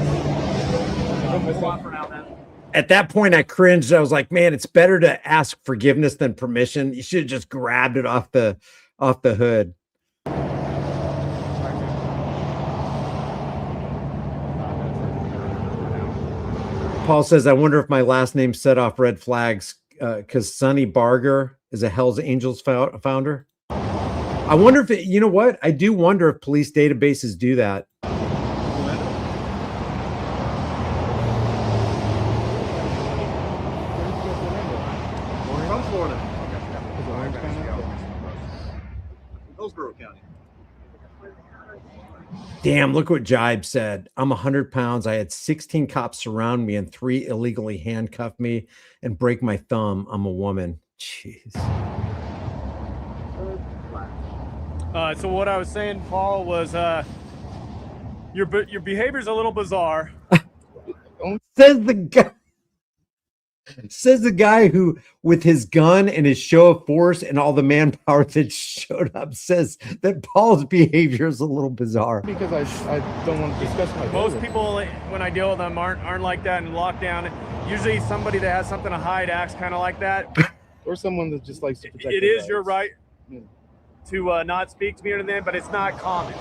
At that point, I cringed. I was like, man, it's better to ask forgiveness than permission. You should have just grabbed it off the hood. Paul says, I wonder if my last name set off red flags because Sonny Barger is a Hells Angels founder. I wonder if you know what? I do wonder if police databases do that. From Florida. Hillsborough County. Damn, look what Jibe said. I'm 100 pounds. I had 16 cops surround me and 3 illegally handcuff me and break my thumb. I'm a woman. Jeez. So what I was saying, Paul, was your behavior's a little bizarre. Says the guy who, with his gun and his show of force and all the manpower that showed up, says that Paul's behavior is a little bizarre. Because I don't want to discuss my Most people, when I deal with them, aren't like that in lockdown. Usually somebody that has something to hide acts kind of like that. or someone that just likes to protect. It is your right to not speak to me or anything, but it's not common.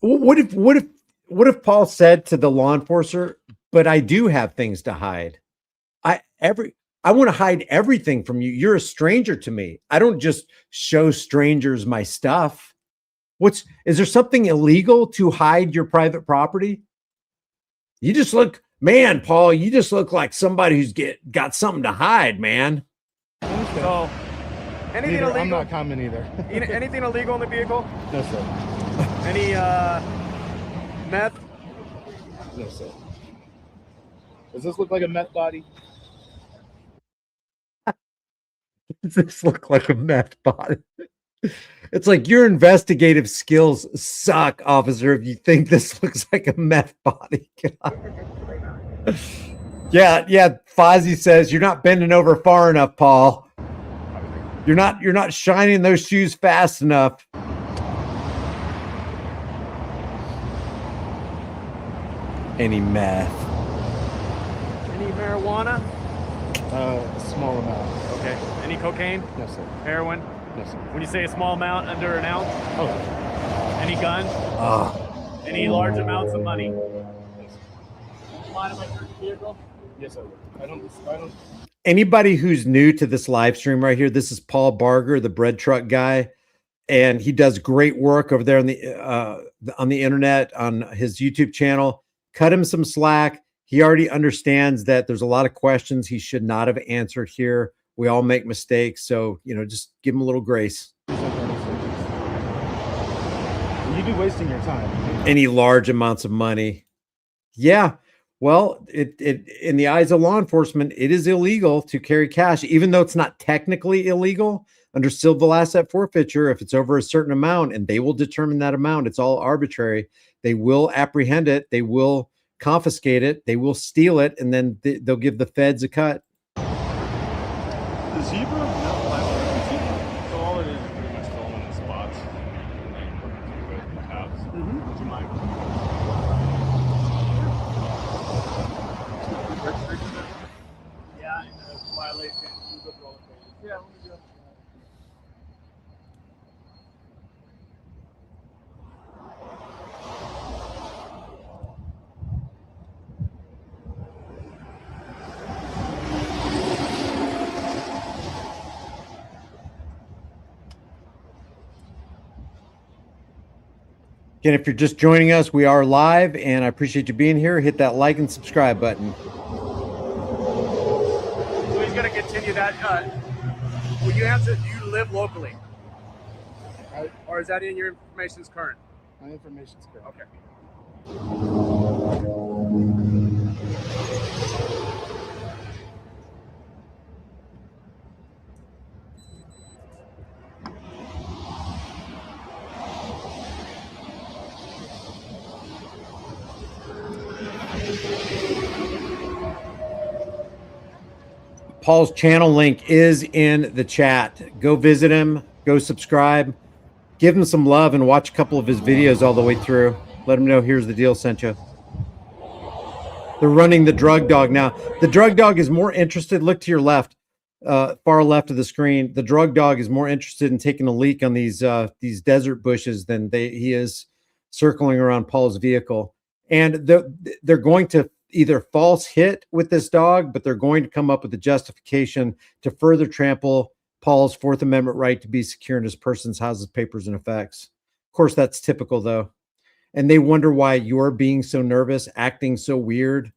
What if Paul said to the law enforcer, but I do have things to hide. I want to hide everything from you. You're a stranger to me. I don't just show strangers my stuff. Is there something illegal to hide your private property? You just look, man, Paul, you just look like somebody who's got something to hide, man. So anything illegal? I'm not common either. Anything illegal in the vehicle? No, sir. Any meth? No, sir. Does this look like a meth body? Does this look like a meth body? It's like your investigative skills suck, officer, if you think this looks like a meth body. Yeah. Fozzie says you're not bending over far enough, Paul. You're not shining those shoes fast enough. Any meth? Any marijuana? A small amount. Okay. Any cocaine? No, sir. Heroin? No, sir. When you say a small amount, under an ounce? Oh. Any guns? Any large amounts of money? Mind if I search the vehicle? Yes, sir. I don't. Anybody who's new to this live stream right here, this is Paul Barger, the bread truck guy, and he does great work over there on the internet on his YouTube channel. Cut him some slack. He already understands that there's a lot of questions he should not have answered here. We all make mistakes, so just give him a little grace. You'd be wasting your time. Any large amounts of money, yeah. Well, it in the eyes of law enforcement, it is illegal to carry cash, even though it's not technically illegal. under civil asset forfeiture, if it's over a certain amount, and they will determine that amount, it's all arbitrary. They will apprehend it. They will confiscate it. They will steal it, and then they'll give the feds a cut. The zebra? No, I don't know the zebra. So all it is pretty much filming the spots and then working through it with tabs. Would you mind? Registration there? Yeah, violation. Yeah, let me do it. Again, if you're just joining us, we are live, and I appreciate you being here. Hit that like and subscribe button. So he's going to continue that. Will you answer? Do you live locally? Or is that in your information's current? My information's correct. Okay. Paul's channel link is in the chat. Go visit him. Go subscribe. Give him some love and watch a couple of his videos all the way through. Let him know Here's the Deal sent you. They're running the drug dog now. The drug dog is more interested. Look to your left, far left of the screen. The drug dog is more interested in taking a leak on these desert bushes than he is circling around Paul's vehicle. And they're going to either false hit with this dog, but they're going to come up with a justification to further trample Paul's Fourth Amendment right to be secure in his person's houses, papers, and effects. Of course, that's typical, though. And they wonder why you're being so nervous, acting so weird.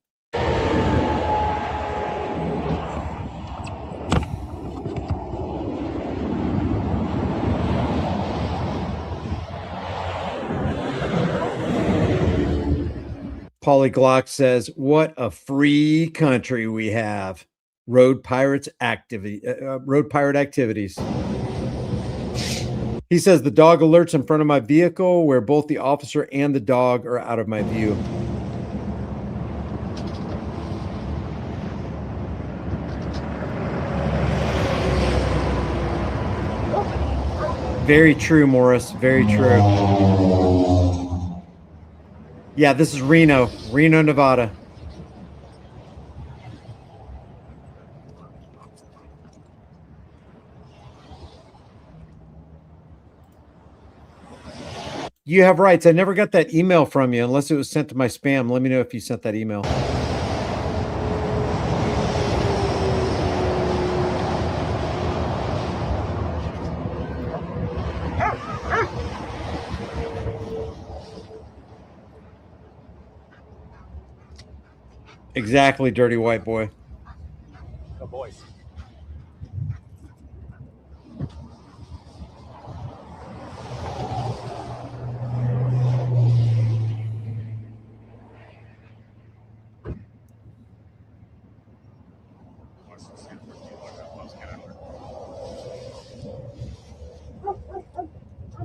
Paulie Glock says, "What a free country we have." Road pirate activities. He says the dog alerts in front of my vehicle where both the officer and the dog are out of my view. Very true, Morris. Very true. Yeah, this is Reno, Nevada. You have rights. I never got that email from you unless it was sent to my spam. Let me know if you sent that email. Exactly, dirty white boy. The boys.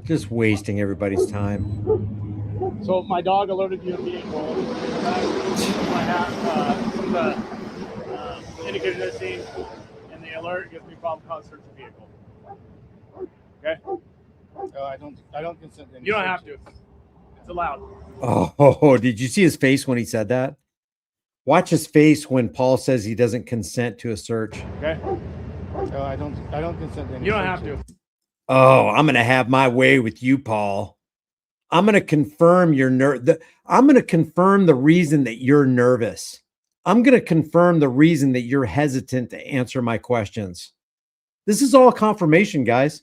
Just wasting everybody's time. So my dog alerted you of vehicle. I have some of the indicators I've seen, and the alert gives me probable cause to search the vehicle. Okay? I don't consent to any You don't have searches. to. It's allowed. Oh, did you see his face when he said that? Watch his face when Paul says he doesn't consent to a search. Okay? I don't consent to any You don't have searches. to. Oh, I'm going to have my way with you, Paul. I'm going to confirm your I'm going to confirm the reason that you're nervous. I'm going to confirm the reason that you're hesitant to answer my questions. This is all confirmation, guys.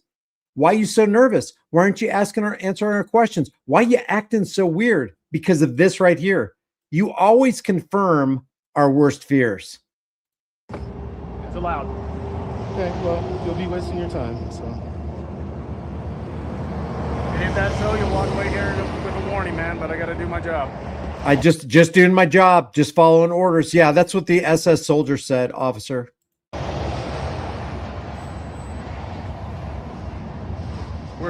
Why are you so nervous? Why aren't you answering our questions? Why are you acting so weird? Because of this right here. You always confirm our worst fears. It's allowed. Okay, well, you'll be wasting your time, so. And if that's so, you'll walk away here with a warning, man, but I got to do my job. I just doing my job, just following orders. Yeah, that's what the SS soldier said, officer.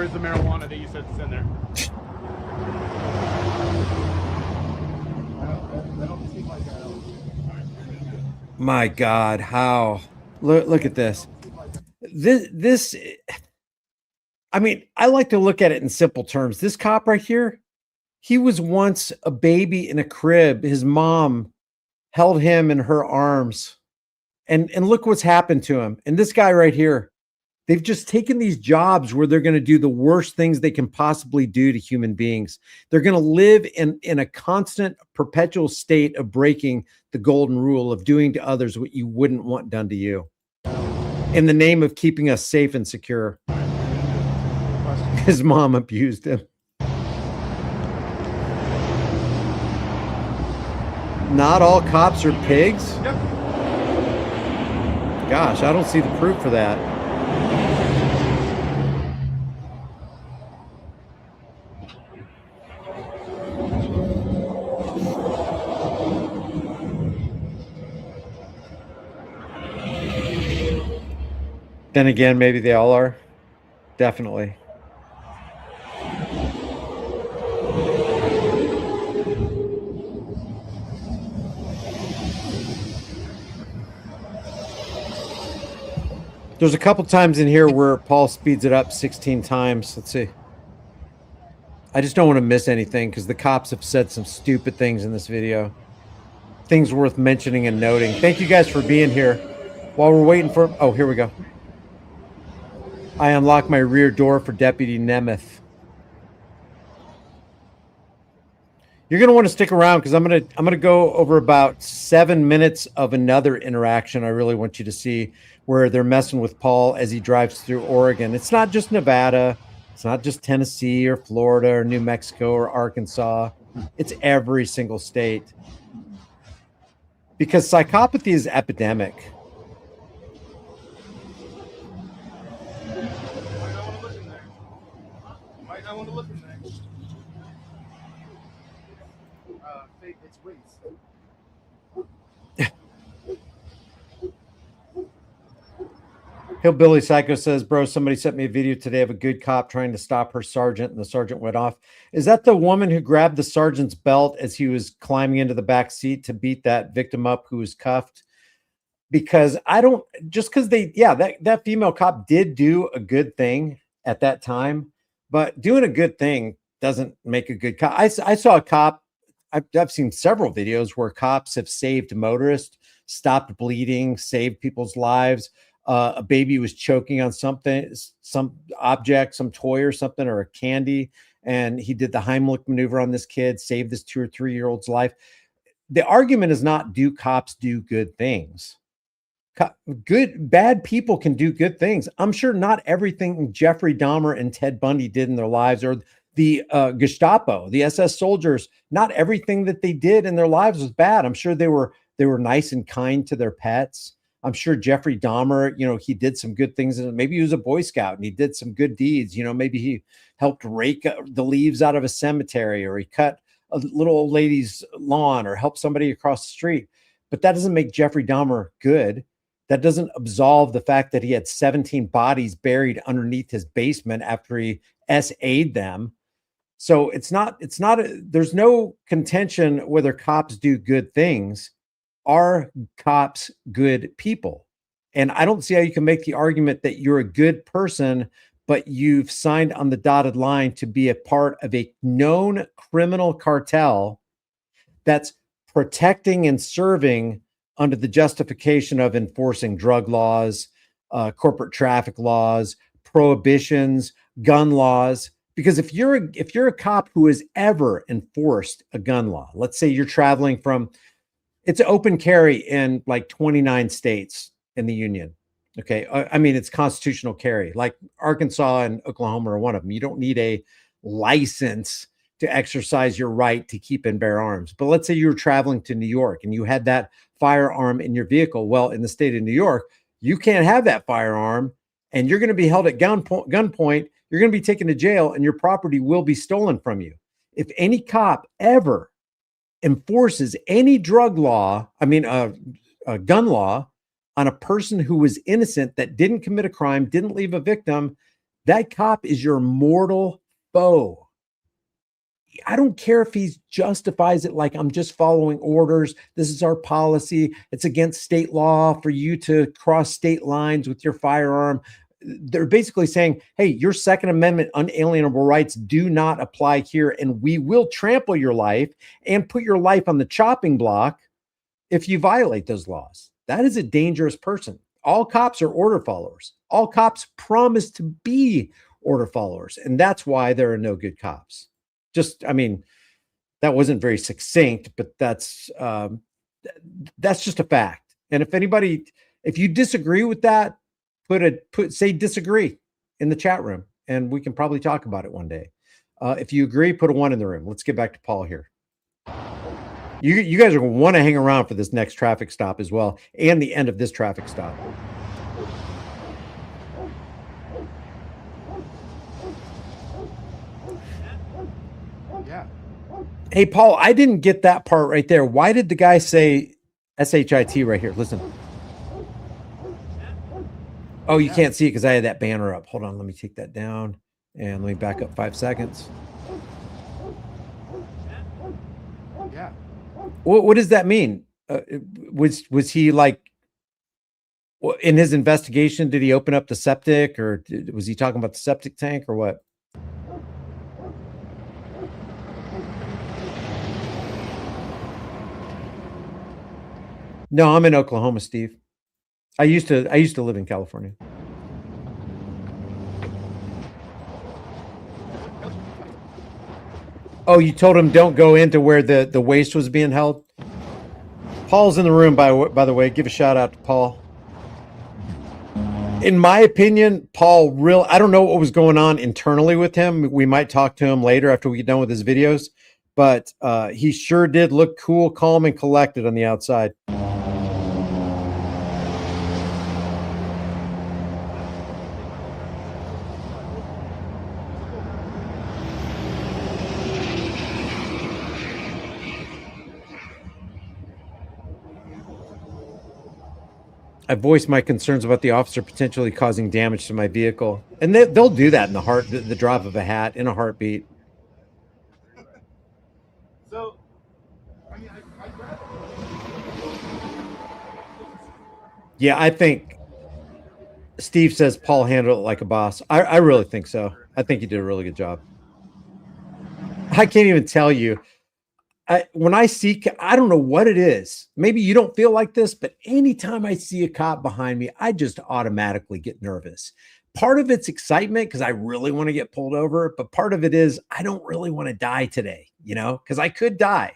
Where's the marijuana that you said is in there? I don't seem like My God, how? Look at this. This. I mean, I like to look at it in simple terms. This cop right here, he was once a baby in a crib. His mom held him in her arms, and look what's happened to him. And this guy right here, they've just taken these jobs where they're going to do the worst things they can possibly do to human beings. They're going to live in a constant, perpetual state of breaking the golden rule of doing to others what you wouldn't want done to you, in the name of keeping us safe and secure. His mom abused him. Not all cops are pigs? Yep. Gosh, I don't see the proof for that. Then again, maybe they all are. Definitely. There's a couple times in here where Paul speeds it up 16 times. Let's see. I just don't want to miss anything because the cops have said some stupid things in this video. Things worth mentioning and noting. Thank you guys for being here. While we're waiting for... Oh, here we go. I unlock my rear door for Deputy Nemeth. You're going to want to stick around because I'm going to go over about 7 minutes of another interaction I really want you to see, where they're messing with Paul as he drives through Oregon. It's not just Nevada. It's not just Tennessee or Florida or New Mexico or Arkansas. It's every single state. Because psychopathy is epidemic. Might not want to look in there. It's waste. Hillbilly Psycho says, bro, somebody sent me a video today of a good cop trying to stop her sergeant, and the sergeant went off. Is that the woman who grabbed the sergeant's belt as he was climbing into the back seat to beat that victim up who was cuffed? Because I don't, just because they, yeah, that female cop did do a good thing at that time, but doing a good thing doesn't make a good cop. I saw a cop, I've seen several videos where cops have saved motorists, stopped bleeding, saved people's lives. A baby was choking on something, some object, some toy or something, or a candy, and he did the Heimlich maneuver on this kid, saved this 2 or 3 year old's life. The argument is not, do cops do good things? Bad people can do good things. I'm sure not everything Jeffrey Dahmer and Ted Bundy did in their lives, or the Gestapo, the SS soldiers, not everything that they did in their lives was bad. I'm sure they were nice and kind to their pets. I'm sure Jeffrey Dahmer, he did some good things. Maybe he was a Boy Scout and he did some good deeds. Maybe he helped rake the leaves out of a cemetery, or he cut a little old lady's lawn, or helped somebody across the street. But that doesn't make Jeffrey Dahmer good. That doesn't absolve the fact that he had 17 bodies buried underneath his basement after he SA'd them. So there's no contention whether cops do good things. Are cops good people? And I don't see how you can make the argument that you're a good person, but you've signed on the dotted line to be a part of a known criminal cartel that's protecting and serving under the justification of enforcing drug laws, corporate traffic laws, prohibitions, gun laws. Because if you're a cop who has ever enforced a gun law, let's say you're traveling from, it's open carry in like 29 states in the union. Okay. I mean, it's constitutional carry. Like Arkansas and Oklahoma are one of them. You don't need a license to exercise your right to keep and bear arms. But let's say you were traveling to New York and you had that firearm in your vehicle. Well, in the state of New York, you can't have that firearm, and you're going to be held at gunpoint. You're going to be taken to jail, and your property will be stolen from you. If any cop ever enforces any drug law, a gun law, on a person who was innocent, that didn't commit a crime, didn't leave a victim, That cop is your mortal foe. I don't care if he justifies it like I'm just following orders. This is our policy. It's against state law for you to cross state lines with your firearm. They're basically saying, hey, your Second Amendment unalienable rights do not apply here, and we will trample your life and put your life on the chopping block if you violate those laws. That is a dangerous person. All cops are order followers. All cops promise to be order followers, and that's why there are no good cops. Just, I mean, that wasn't very succinct, but that's just a fact. And if you disagree with that, say disagree in the chat room, and we can probably talk about it one day. If you agree, put a 1 in the room. Let's get back to Paul here. You guys are going to want to hang around for this next traffic stop as well, and the end of this traffic stop. Yeah. Hey, Paul, I didn't get that part right there. Why did the guy say SHIT right here? Listen. Oh, you can't see it because I had that banner up. Hold on. Let me take that down. And let me back up 5 seconds. Yeah. What does that mean? Was he like, in his investigation, did he open up the septic, or was he talking about the septic tank, or what? No, I'm in Oklahoma, Steve. I used to live in California. Oh, you told him don't go into where the waste was being held? Paul's in the room, by the way. Give a shout out to Paul. In my opinion, Paul I don't know what was going on internally with him. We might talk to him later after we get done with his videos, but he sure did look cool, calm, and collected on the outside. I voiced my concerns about the officer potentially causing damage to my vehicle. And they'll do that in the drop of a hat, in a heartbeat. So, I mean, I'd rather. Yeah, I think Steve says Paul handled it like a boss. I really think so. I think he did a really good job. I can't even tell you. When I see, I don't know what it is. Maybe you don't feel like this, but anytime I see a cop behind me, I just automatically get nervous. Part of it's excitement because I really want to get pulled over, but part of it is I don't really want to die today, because I could die.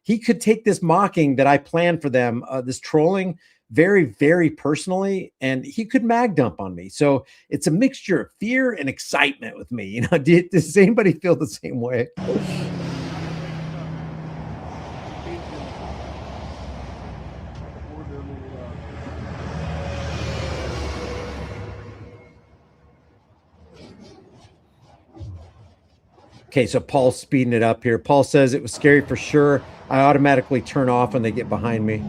He could take this mocking that I planned for them, this trolling, very, very personally, and he could mag dump on me. So it's a mixture of fear and excitement with me. Does anybody feel the same way? Okay, so Paul's speeding it up here. Paul says it was scary for sure. I automatically turn off when they get behind me.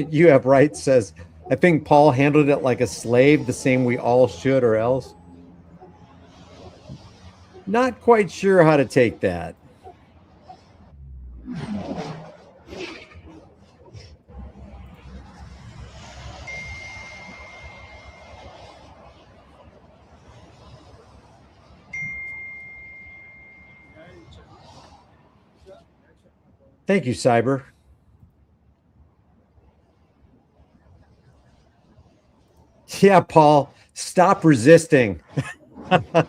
You have right, says, I think Paul handled it like a slave, the same we all should, or else. Not quite sure how to take that. Thank you, Cyber. Yeah, Paul, stop resisting. I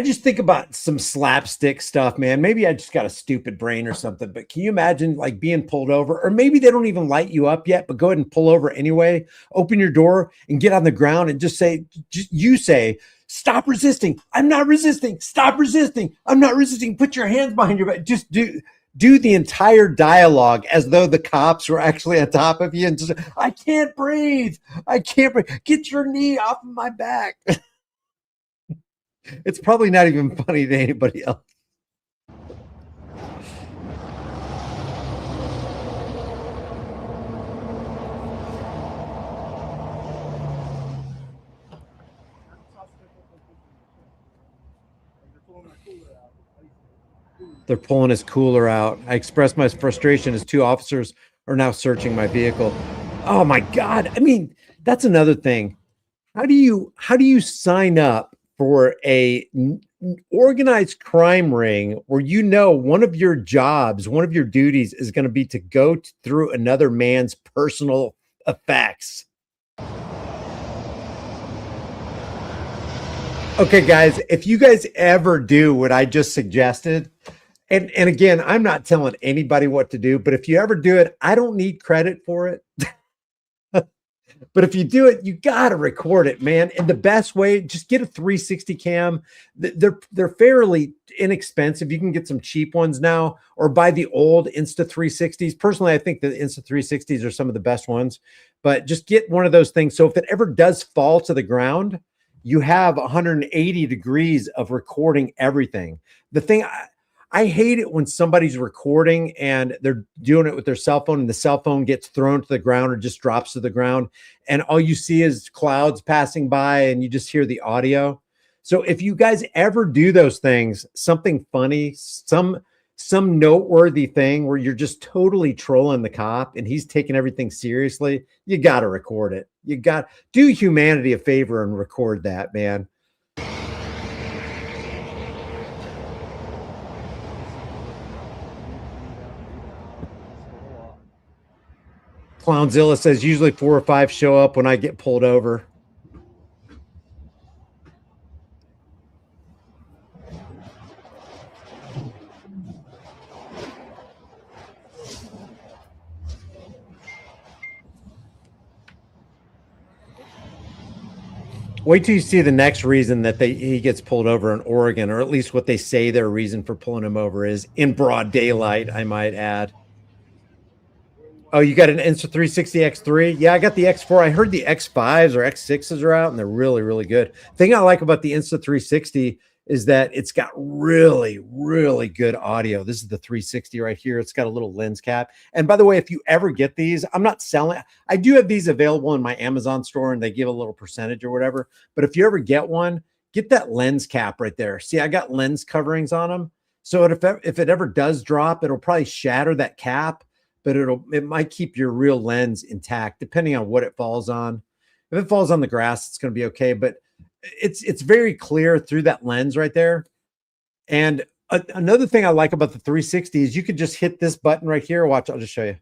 just think about some slapstick stuff, man. Maybe I just got a stupid brain or something, but can you imagine like being pulled over? Or maybe they don't even light you up yet, but go ahead and pull over anyway. Open your door and get on the ground and just say, stop resisting. I'm not resisting. Stop resisting. I'm not resisting. Put your hands behind your back. Just do the entire dialogue as though the cops were actually on top of you and just, I can't breathe. I can't breathe. Get your knee off of my back. It's probably not even funny to anybody else. They're pulling his cooler out. I expressed my frustration as 2 officers are now searching my vehicle. Oh my God. I mean, that's another thing. How do you sign up for a organized crime ring where you know one of your jobs, one of your duties is going to be to go through another man's personal effects? Okay, guys, if you guys ever do what I just suggested, and again, I'm not telling anybody what to do, but if you ever do it, I don't need credit for it. But if you do it, you got to record it, man. And the best way, just get a 360 cam. They're fairly inexpensive. You can get some cheap ones now or buy the old Insta 360s. Personally, I think the Insta 360s are some of the best ones, but just get one of those things. So if it ever does fall to the ground, you have 180 degrees of recording everything. The thing I hate it when somebody's recording and they're doing it with their cell phone and the cell phone gets thrown to the ground or just drops to the ground. And all you see is clouds passing by and you just hear the audio. So if you guys ever do those things, something funny, some noteworthy thing where you're just totally trolling the cop and he's taking everything seriously, you got to record it. You got do humanity a favor and record that, man. Clownzilla says usually 4 or 5 show up when I get pulled over. Wait till you see the next reason that he gets pulled over in Oregon, or at least what they say their reason for pulling him over is in broad daylight, I might add. Oh, you got an Insta 360 X3? Yeah, I got the X4. I heard the X5s or X6s are out, and they're really, really good. Thing I like about the Insta 360 is that it's got really, really good audio. This is the 360 right here. It's got a little lens cap. And by the way, if you ever get these, I'm not selling. I do have these available in my Amazon store, and they give a little percentage or whatever. But if you ever get one, get that lens cap right there. See, I got lens coverings on them. So if it ever does drop, it'll probably shatter that cap, but it might keep your real lens intact depending on what it falls on. If it falls on the grass, it's going to be okay, but it's very clear through that lens right there. And another thing I like about the 360 is you could just hit this button right here. Watch, I'll just show you.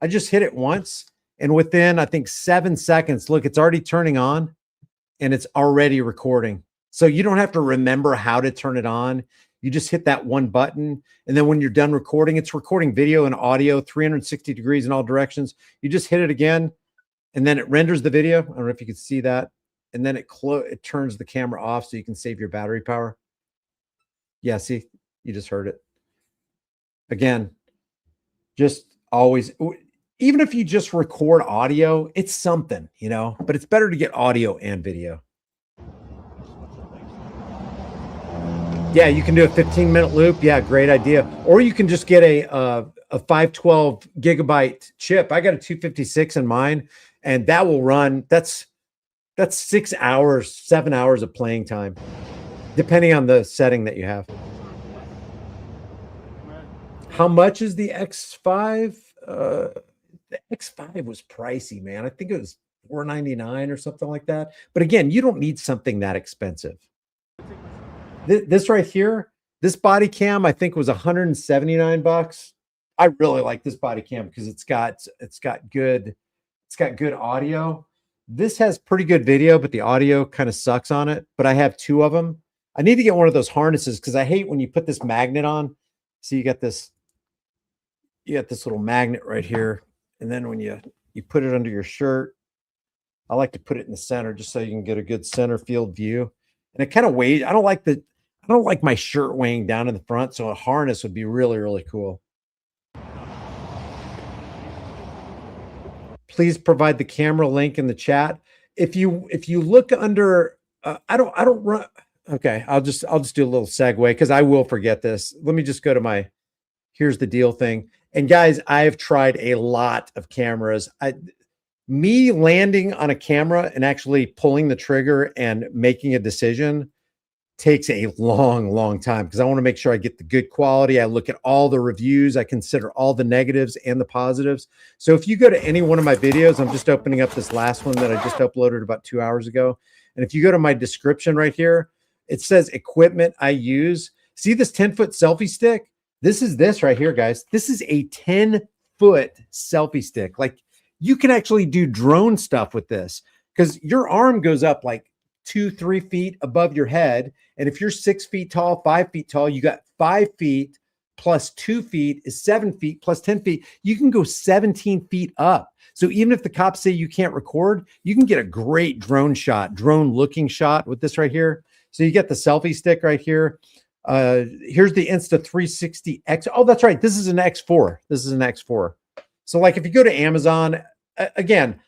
I just hit it once, and within I think 7 seconds, look, it's already turning on and it's already recording. So you don't have to remember how to turn it on. You just hit that one button, and then when you're done recording, it's recording video and audio 360 degrees in all directions. You just hit it again, and then it renders the video. I don't know if you can see that. And then it turns the camera off so you can save your battery power. Yeah, see, you just heard it. Again, just always, even if you just record audio, it's something, you know, but it's better to get audio and video. Yeah, you can do a 15-minute loop. Yeah, great idea. Or you can just get a 512 gigabyte chip. I got a 256 in mine, and that will run. That's 6 hours, 7 hours of playing time, depending on the setting that you have. How much is the X5? The X5 was pricey, man. I think it was $499 or something like that. But again, you don't need something that expensive. This right here, this body cam, I think was $179. I really like this body cam because it's got good audio. This has pretty good video, but the audio kind of sucks on it. But I have 2 of them. I need to get one of those harnesses because I hate when you put this magnet on. See, you got this little magnet right here, and then when you put it under your shirt, I like to put it in the center just so you can get a good center field view. And it kind of weighs. I don't like my shirt weighing down in the front, so a harness would be really, really cool. Please provide the camera link in the chat. If you look under, I don't run. Okay, I'll just do a little segue because I will forget this. Let me just go to my here's the deal thing. And guys, I have tried a lot of cameras. Me landing on a camera and actually pulling the trigger and making a decision takes a long time because I want to make sure I get the good quality. I look at all the reviews. I consider all the negatives and the positives. So if you go to any one of my videos, I'm just opening up this last one that I just uploaded about 2 hours ago. And if you go to my description right here, it says equipment I use. See this 10-foot selfie stick? This is this right here, guys. This is a 10-foot selfie stick. Like, you can actually do drone stuff with this because your arm goes up like 2-3 feet above your head. And if you're 6 feet tall, 5 feet tall, you got 5 feet plus 2 feet is 7 feet plus 10 feet. You can go 17 feet up. So even if the cops say you can't record, you can get a great drone looking shot with this right here. So you get the selfie stick right here. Here's the Insta360X. Oh, that's right. This is an X4. This is an X4. So like if you go to Amazon, again,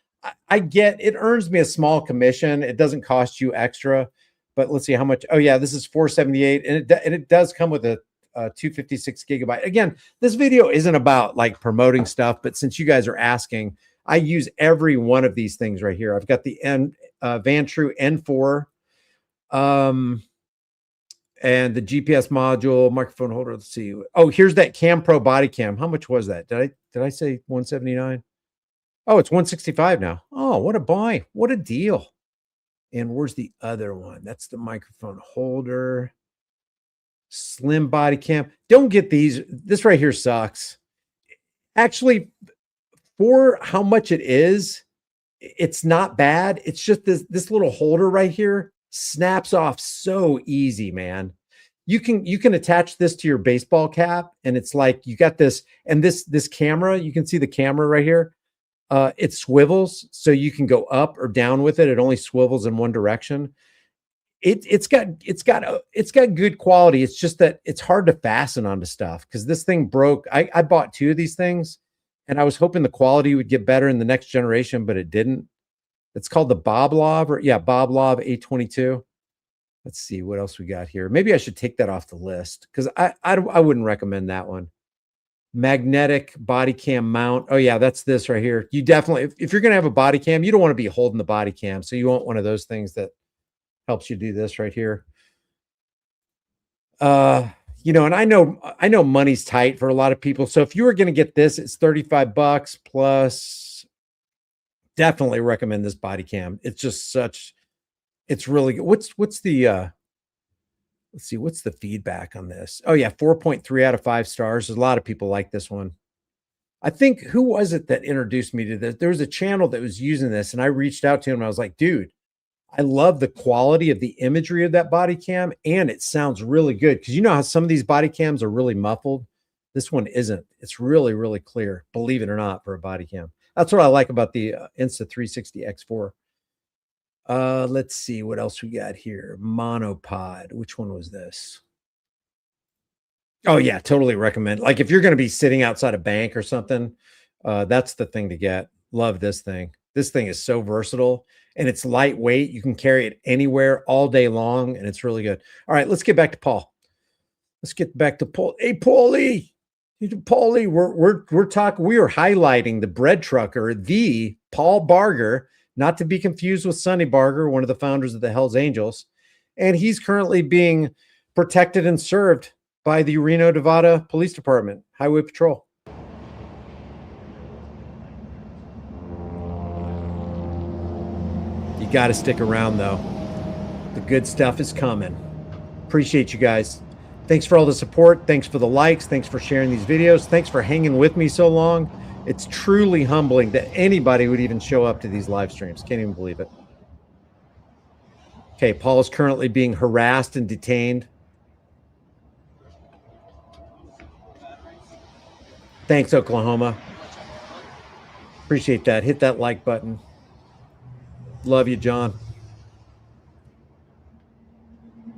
I get it earns me a small commission. It doesn't cost you extra, but let's see how much. Oh yeah, this is $478, and it does come with a 256 gigabyte. Again, this video isn't about like promoting stuff, but since you guys are asking, I use every one of these things right here. I've got the Vantrue N4, and the GPS module, microphone holder. Let's see. Oh, here's that Cam Pro body cam. How much was that? Did I say 179? Oh, it's 165 now. Oh, what a buy. What a deal. And where's the other one? That's the microphone holder. Slim body cam. Don't get these. This right here sucks. Actually, for how much it is, it's not bad. It's just this little holder right here snaps off so easy, man. You can attach this to your baseball cap, and it's like you got this, and this camera, you can see the camera right here. It swivels, so you can go up or down with it. It only swivels in one direction. It's got good quality. It's just that it's hard to fasten onto stuff because this thing broke. I bought 2 of these things, and I was hoping the quality would get better in the next generation, but it didn't. It's called the Boblov, Boblov A22. Let's see what else we got here. Maybe I should take that off the list because I wouldn't recommend that one. Magnetic body cam mount. Oh yeah, that's this right here. You definitely, if you're going to have a body cam, you don't want to be holding the body cam. So you want one of those things that helps you do this right here. And I know money's tight for a lot of people. So if you were going to get this, it's $35 plus. Definitely recommend this body cam. It's just it's really good. What's the let's see, what's the feedback on this? Oh yeah, 4.3 out of 5 stars. There's a lot of people like this one. I think, who was it that introduced me to this? There was a channel that was using this, and I reached out to him and I was like, dude, I love the quality of the imagery of that body cam, and it sounds really good. Because you know how some of these body cams are really muffled? This one isn't. It's really, really clear, believe it or not, for a body cam. That's what I like about the Insta360 X4. Let's see what else we got here. Monopod. Which one was this? Oh yeah, totally recommend. Like if you're going to be sitting outside a bank or something, that's the thing to get. Love this thing. This thing is so versatile, and it's lightweight. You can carry it anywhere all day long, and it's really good. All right, let's get back to Paul. Let's get back to Paul. Hey, Paulie. Paulie, we're talking. We are highlighting the bread trucker, the Paul Barger, not to be confused with Sonny Barger, one of the founders of the Hells Angels, and he's currently being protected and served by the Reno, Nevada Police Department, Highway Patrol. You got to stick around, though. The good stuff is coming. Appreciate you guys. Thanks for all the support. Thanks for the likes. Thanks for sharing these videos. Thanks for hanging with me so long. It's truly humbling that anybody would even show up to these live streams. Can't even believe it. Okay, Paul is currently being harassed and detained. Thanks, Oklahoma. Appreciate that. Hit that like button. Love you, John.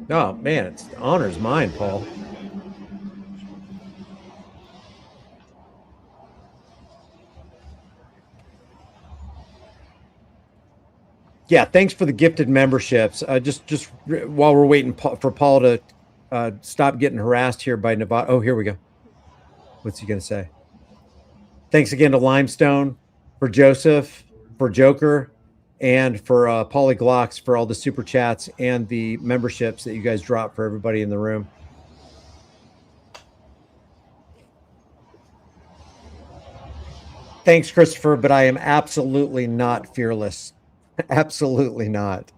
Oh, man, it's the honor's mine, Paul. Yeah, thanks for the gifted memberships. Just while we're waiting for Paul to stop getting harassed here by Nevada. Oh, here we go. What's he going to say? Thanks again to Limestone, for Joseph, for Joker, and for Polyglocks for all the super chats and the memberships that you guys drop for everybody in the room. Thanks, Christopher, but I am absolutely not fearless. Absolutely not.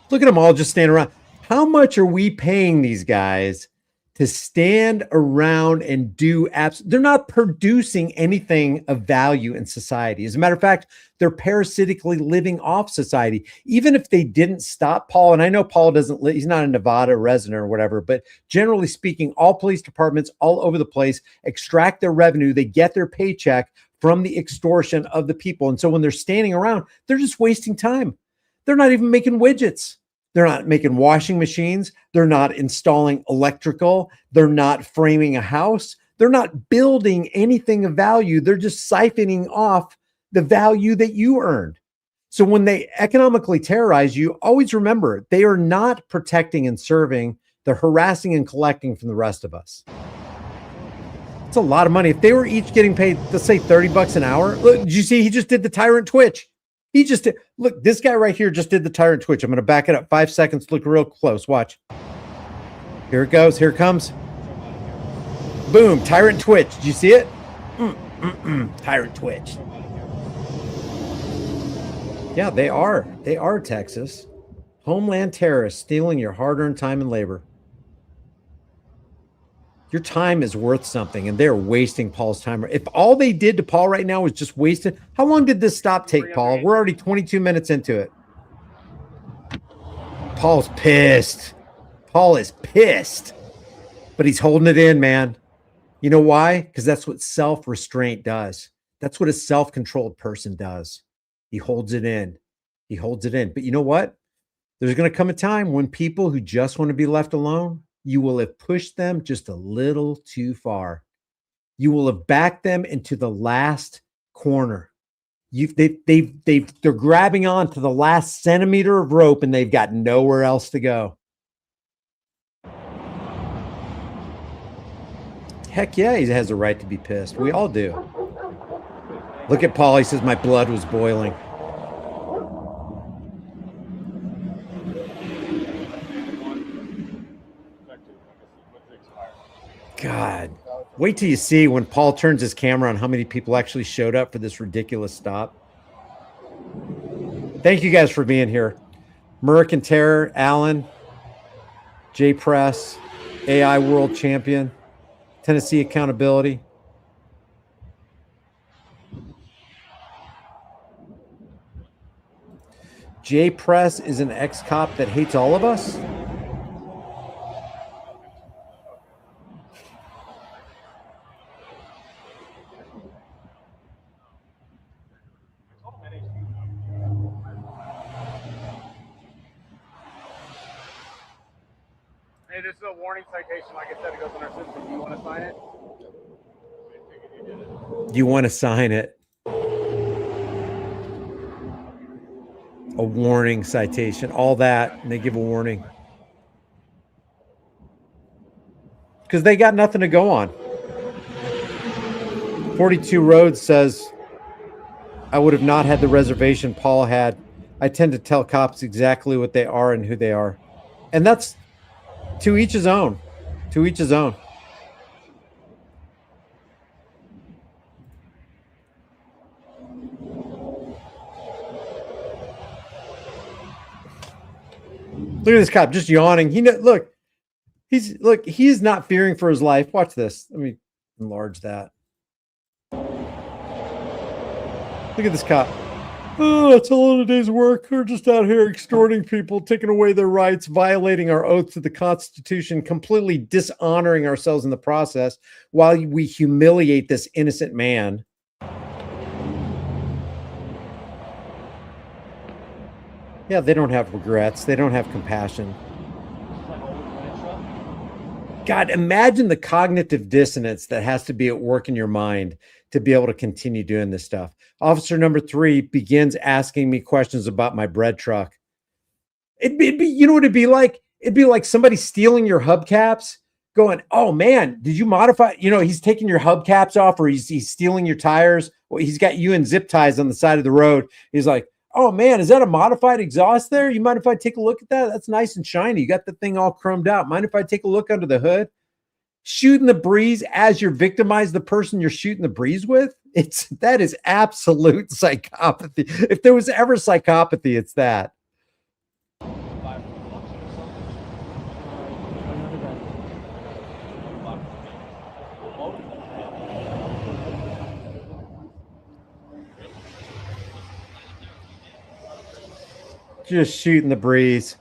Look at them all just standing around. How much are we paying these guys to stand around and do apps? They're not producing anything of value in society. As a matter of fact, they're parasitically living off society. Even if they didn't stop Paul, and I know Paul doesn't live, he's not a Nevada resident or whatever, but generally speaking, all police departments all over the place extract their revenue. They get their paycheck from the extortion of the people. And so when they're standing around, they're just wasting time. They're not even making widgets. They're not making washing machines. They're not installing electrical. They're not framing a house. They're not building anything of value. They're just siphoning off the value that you earned. So when they economically terrorize you, always remember they are not protecting and serving. They're harassing and collecting from the rest of us. It's a lot of money. If they were each getting paid, let's say $30 an hour. Look, did you see he just did the Tyrant Twitch? He just did. Look, this guy right here just did the Tyrant Twitch. I'm going to back it up 5 seconds. Look real close. Watch. Here it goes. Here it comes. Boom. Tyrant Twitch. Did you see it? Tyrant Twitch. Yeah, they are. They are, Texas. Homeland terrorists stealing your hard-earned time and labor. Your time is worth something, and they're wasting Paul's time. If all they did to Paul right now was just wasted, how long did this stop take, Paul? We're already 22 minutes into it. Paul's pissed. Paul is pissed, but he's holding it in, man. You know why? Because that's what self-restraint does. That's what a self-controlled person does. He holds it in. He holds it in. But you know what? There's going to come a time when people who just want to be left alone, you will have pushed them just a little too far. You will have backed them into the last corner. They're grabbing on to the last centimeter of rope, and they've got nowhere else to go. Heck yeah, he has a right to be pissed. We all do. Look at Paul. He says, my blood was boiling. God, wait till you see when Paul turns his camera on how many people actually showed up for this ridiculous stop. Thank you guys for being here. American Terror, Alan, J Press, AI World Champion, Tennessee Accountability. J Press is an ex-cop that hates all of us. Hey, this is a warning citation. Like I said, it goes in our system. Do you want to sign it? You want to sign it? A warning citation, all that, and they give a warning. Because they got nothing to go on. 42 Roads says, I would have not had the reservation Paul had. I tend to tell cops exactly what they are and who they are. And that's to each his own. To each his own. Look at this cop just yawning. Look, he's not fearing for his life. Watch this. Let me enlarge that. Look at this cop. Oh, it's a lot of day's work. We're just out here extorting people, taking away their rights, violating our oath to the Constitution, completely dishonoring ourselves in the process while we humiliate this innocent man. Yeah, they don't have regrets. They don't have compassion. God, imagine the cognitive dissonance that has to be at work in your mind to be able to continue doing this stuff. Officer number 3 begins asking me questions about my bread truck. It'd be, you know what it'd be like? It'd be like somebody stealing your hubcaps, going, oh man, did you modify? You know, he's taking your hubcaps off, or he's stealing your tires. Well, he's got you in zip ties on the side of the road. He's like, oh man, is that a modified exhaust there? You mind if I take a look at that? That's nice and shiny. You got the thing all chromed out. Mind if I take a look under the hood? Shooting the breeze as you're victimized the person you're shooting the breeze with. That is absolute psychopathy. If there was ever psychopathy, it's that. Just shooting the breeze.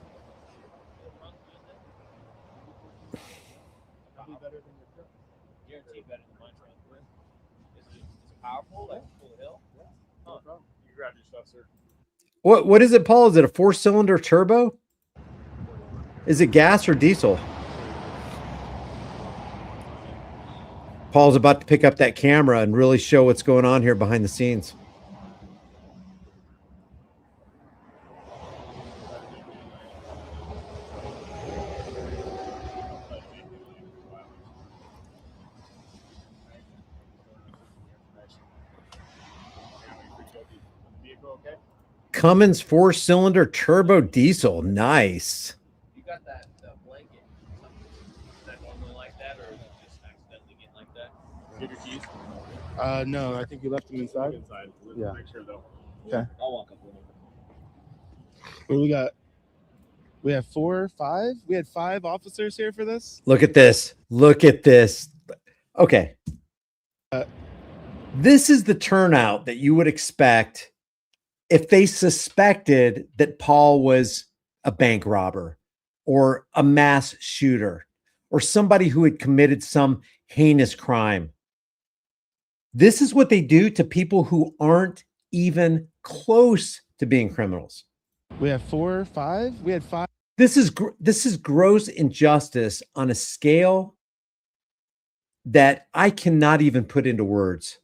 You grab your stuff, sir. What is it, Paul? Is it a 4-cylinder turbo? Is it gas or diesel? Paul's about to pick up that camera and really show what's going on here behind the scenes. Cummins 4-cylinder turbo diesel. Nice. You got that blanket? Is that normally like that, or is it just accidentally getting like that? Get your keys. No, I think you left them inside. Inside. Yeah. Make sure though. Okay. I'll walk up with him. What do we got? We have 4, 5. We had 5 officers here for this. Look at this. Look at this. Okay. This is the turnout that you would expect if they suspected that Paul was a bank robber or a mass shooter or somebody who had committed some heinous crime. This is what they do to people who aren't even close to being criminals. We have 4, 5. We had 5. This is gross injustice on a scale that I cannot even put into words.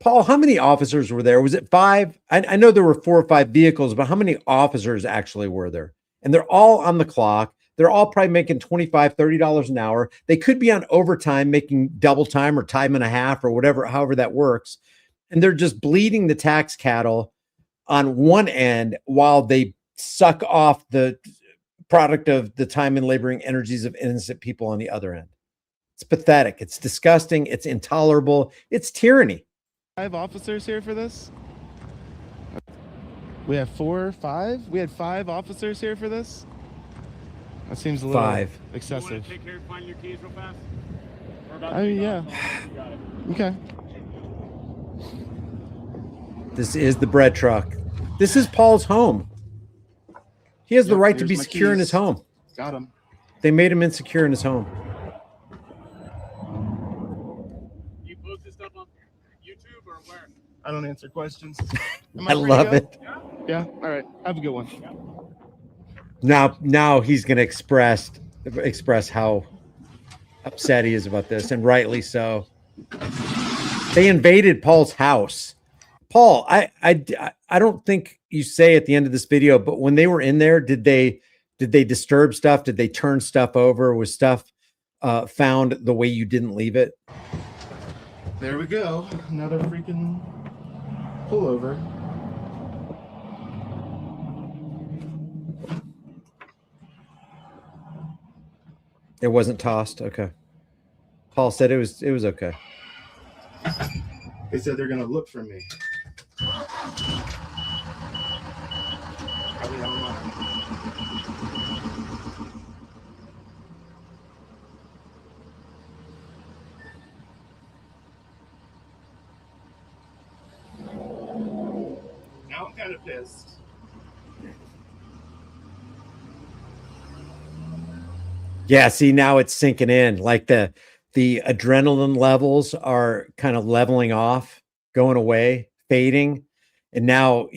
Paul, how many officers were there? Was it 5? I know there were 4 or 5 vehicles, but how many officers actually were there? And they're all on the clock. They're all probably making $25, $30 an hour. They could be on overtime, making double time or time and a half or whatever, however that works. And they're just bleeding the tax cattle on one end while they suck off the product of the time and laboring energies of innocent people on the other end. It's pathetic. It's disgusting. It's intolerable. It's tyranny. 5 officers here for this. We have 4, 5. We had 5 officers here for this. That seems a little 5. excessive. You want to take care of finding your keys real fast? We're about to I mean, take yeah. off. You got it. Okay. This is the bread truck. This is Paul's home. He has the Yep, right to here's be my secure in his keys. home. Got him. They made him insecure in his home. You post this stuff on YouTube or where? I don't answer questions. Am I free to love go? it. Yeah. All right. Have a good one. Now he's going to express how upset he is about this, and rightly so. They invaded Paul's house. Paul, I don't think you say at the end of this video, but when they were in there, did they disturb stuff? Did they turn stuff over? Was stuff found the way you didn't leave it? There we go. Another freaking pullover. It wasn't tossed. Okay. Paul said it was okay. They said they're gonna look for me. Probably online. Now I'm kind of pissed. Yeah, see, now it's sinking in. Like the adrenaline levels are kind of leveling off, going away, fading. And now,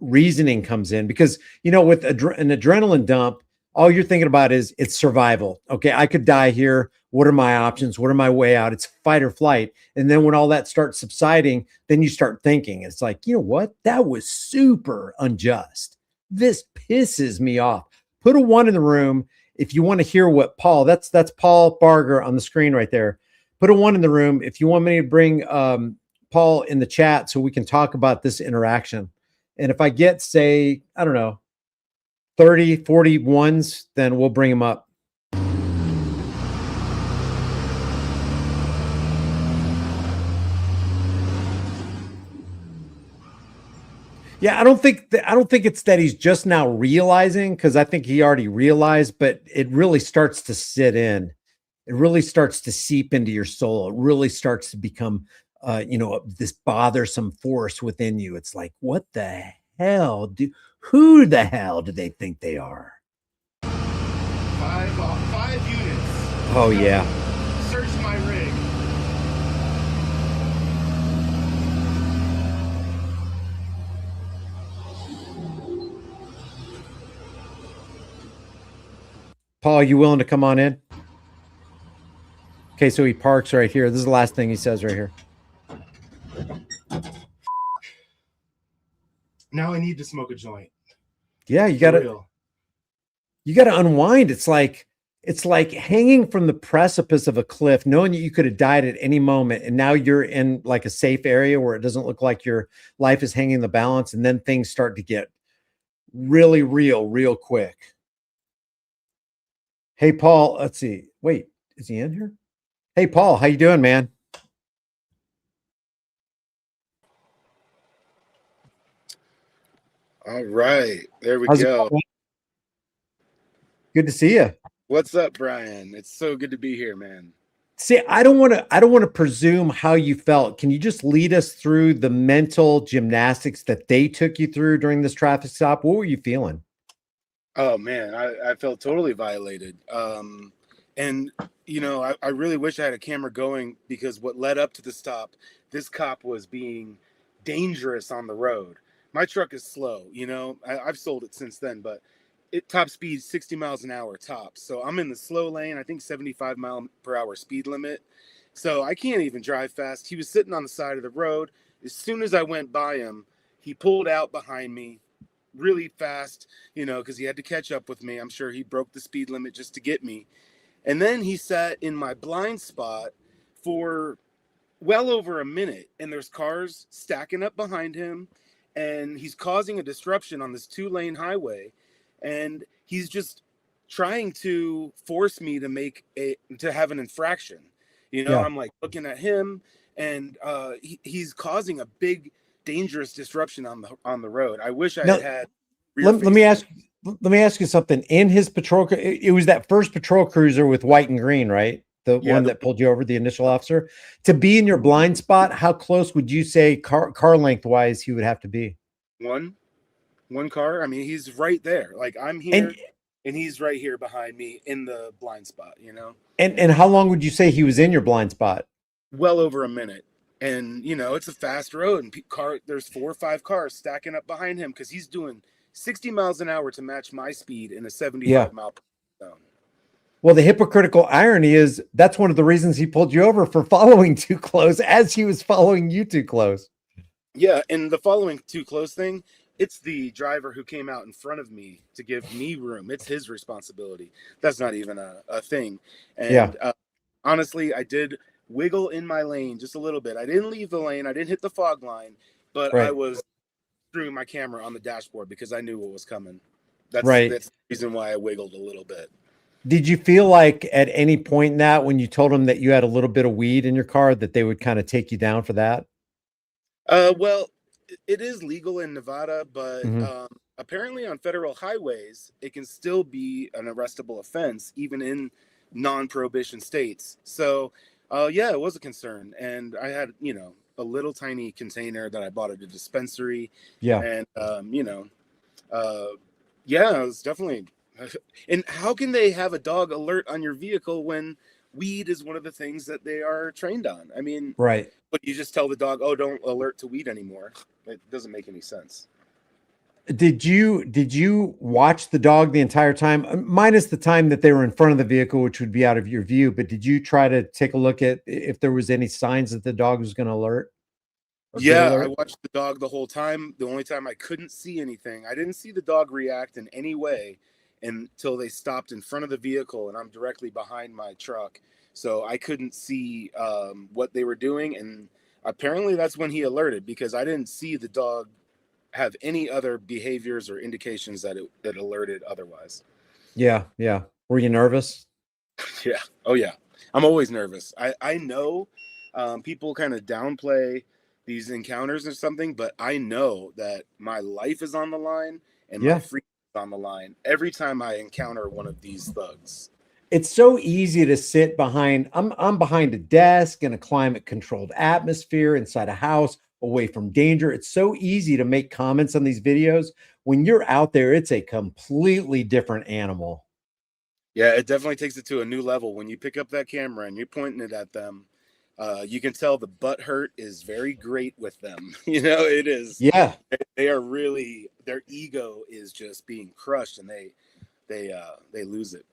reasoning comes in because, with an adrenaline dump, all you're thinking about is it's survival. Okay, I could die here. What are my options? What are my way out? It's fight or flight. And then when all that starts subsiding, then you start thinking, it's like, you know what? That was super unjust. This pisses me off. Put a 1 in the room if you want to hear what Paul, that's Paul Barger on the screen right there. Put a 1 in the room. If you want me to bring Paul in the chat so we can talk about this interaction. And if I get, say, I don't know, 30, 40 ones, then we'll bring him up. Yeah, I don't think it's that he's just now realizing, because I think he already realized, but it really starts to sit in. It really starts to seep into your soul. It really starts to become this bothersome force within you. It's like, what the hell who the hell do they think they are? 5 units. Oh yeah. Search my rig. Paul, you willing to come on in? Okay, so he parks right here. This is the last thing he says right here. Now I need to smoke a joint. Yeah, you For gotta real. unwind. It's like hanging from the precipice of a cliff, knowing that you could have died at any moment, and now you're in like a safe area where it doesn't look like your life is hanging in the balance, and then things start to get really real quick. Hey, Paul, let's see. Wait, is he in here? Hey, Paul, how you doing, man? All right, there we How's it go. going? Good to see you. What's up, Brian? It's so good to be here, man. See, I don't want to presume how you felt. Can you just lead us through the mental gymnastics that they took you through during this traffic stop? What were you feeling? Oh man, I felt totally violated. And I really wish I had a camera going, because what led up to the stop, this cop was being dangerous on the road. My truck is slow, I've sold it since then, but it top speed 60 miles an hour tops. So I'm in the slow lane, I think 75 mile per hour speed limit. So I can't even drive fast. He was sitting on the side of the road. As soon as I went by him, he pulled out behind me really fast, because he had to catch up with me. I'm sure he broke the speed limit just to get me. And then he sat in my blind spot for well over a minute, and there's cars stacking up behind him, and he's causing a disruption on this 2-lane highway, and he's just trying to force me to have an infraction. Yeah. I'm like looking at him, and he's causing a big dangerous disruption on the road. I wish I had let me ask you something. In his patrol, it was that first patrol cruiser with white and green, right? The one that pulled you over, the initial officer. To be in your blind spot, how close would you say car length wise he would have to be? One car. I mean, he's right there. Like, I'm here and he's right here behind me in the blind spot, And how long would you say he was in your blind spot? Well over a minute. And it's a fast road, and there's 4 or 5 cars stacking up behind him, because he's doing 60 miles an hour to match my speed in a 75 mile per hour zone. Well, the hypocritical irony is that's one of the reasons he pulled you over, for following too close, as he was following you too close. Yeah, and the following too close thing, it's the driver who came out in front of me to give me room. It's his responsibility. That's not even a thing. And honestly, I did wiggle in my lane just a little bit. I didn't leave the lane. I didn't hit the fog line, but I was screwing my camera on the dashboard because I knew what was coming. That's the reason why I wiggled a little bit. Did you feel like at any point in that, when you told them that you had a little bit of weed in your car, that they would kind of take you down for that? Well, it is legal in Nevada, but apparently on federal highways, it can still be an arrestable offense, even in non-prohibition states. So yeah, it was a concern. And I had, a little tiny container that I bought at a dispensary. Yeah. And, yeah, it was definitely. And how can they have a dog alert on your vehicle when weed is one of the things that they are trained on? I mean, right. But you just tell the dog, oh, don't alert to weed anymore. It doesn't make any sense. Did you watch the dog the entire time, minus the time that they were in front of the vehicle, which would be out of your view? But did you try to take a look at if there was any signs that the dog was going to alert? Yeah, I watched the dog the whole time. The only time I couldn't see anything, I didn't see the dog react in any way. until they stopped in front of the vehicle, and I'm directly behind my truck, so I couldn't see what they were doing. And apparently that's when he alerted, because I didn't see the dog have any other behaviors or indications that it alerted otherwise. Yeah. Yeah. Were you nervous? Yeah. Oh yeah. I'm always nervous. I know people kind of downplay these encounters or something, but I know that my life is on the line and Yeah. my freedom is on the line every time I encounter one of these thugs. It's so easy to sit behind. I'm behind a desk in a climate controlled atmosphere inside a house away from danger. It's so easy to make comments on these videos. When you're out there, it's a completely different animal. Yeah, it definitely takes it to a new level when you pick up that camera and you're pointing it at them. You can tell the butt hurt is very great with them. You know, it is. Yeah. They are really, their ego is just being crushed, and they lose it.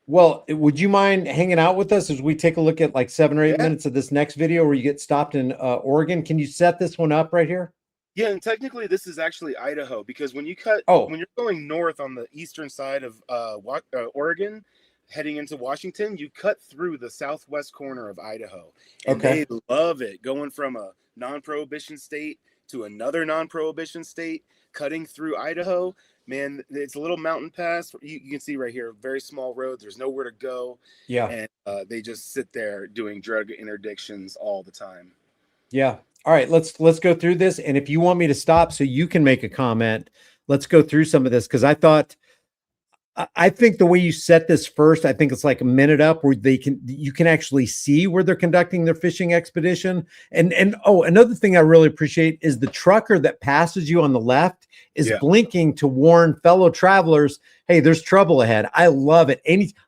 Well, would you mind hanging out with us as we take a look at like 7 or 8 Yeah. minutes of this next video where you get stopped in Oregon? Can you set this one up right here? Yeah, and technically this is actually Idaho, because when you when you're going north on the eastern side of Oregon, heading into Washington, you cut through the southwest corner of Idaho, and Okay. they love it, going from a non-prohibition state to another non-prohibition state, cutting through Idaho. Man, it's a little mountain pass. You can see right here, very small roads. There's nowhere to go. Yeah. And they just sit there doing drug interdictions all the time. Yeah. All right, let's go through this. And if you want me to stop so you can make a comment, let's go through some of this, because I think the way you set this first, I think it's like a minute up where you can actually see where they're conducting their fishing expedition. And another thing I really appreciate is the trucker that passes you on the left is blinking to warn fellow travelers, hey, there's trouble ahead. I love it.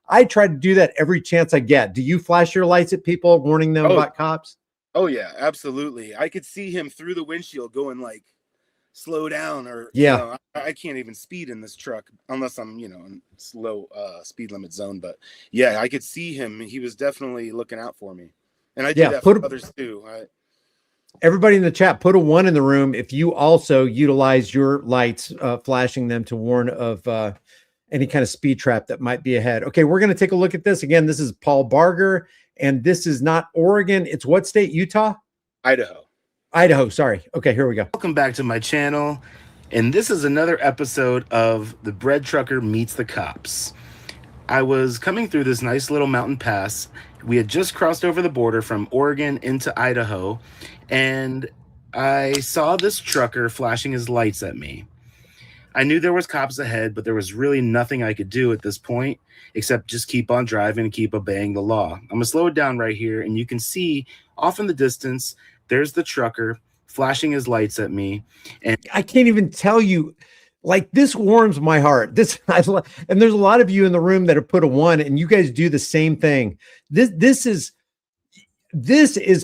I try to do that every chance I get. Do you flash your lights at people, warning them about cops? Oh yeah, absolutely. I could see him through the windshield going like, slow down, or I can't even speed in this truck unless I'm, in slow speed limit zone. But yeah, I could see him. He was definitely looking out for me. And I do that for others too. Everybody in the chat, put a 1 in the room if you also utilize your lights, flashing them to warn of any kind of speed trap that might be ahead. Okay, we're going to take a look at this. Again, this is Paul Barger, and this is not Oregon. It's what state? Utah? Idaho, sorry. Okay, here we go. Welcome back to my channel, and this is another episode of The Bread Trucker Meets the Cops. I was coming through this nice little mountain pass. We had just crossed over the border from Oregon into Idaho, and I saw this trucker flashing his lights at me. I knew there was cops ahead, but there was really nothing I could do at this point except just keep on driving and keep obeying the law. I'm going to slow it down right here, and you can see off in the distance, there's the trucker flashing his lights at me. And I can't even tell you, like, this warms my heart. And there's a lot of you in the room that have put a 1, and you guys do the same thing. This is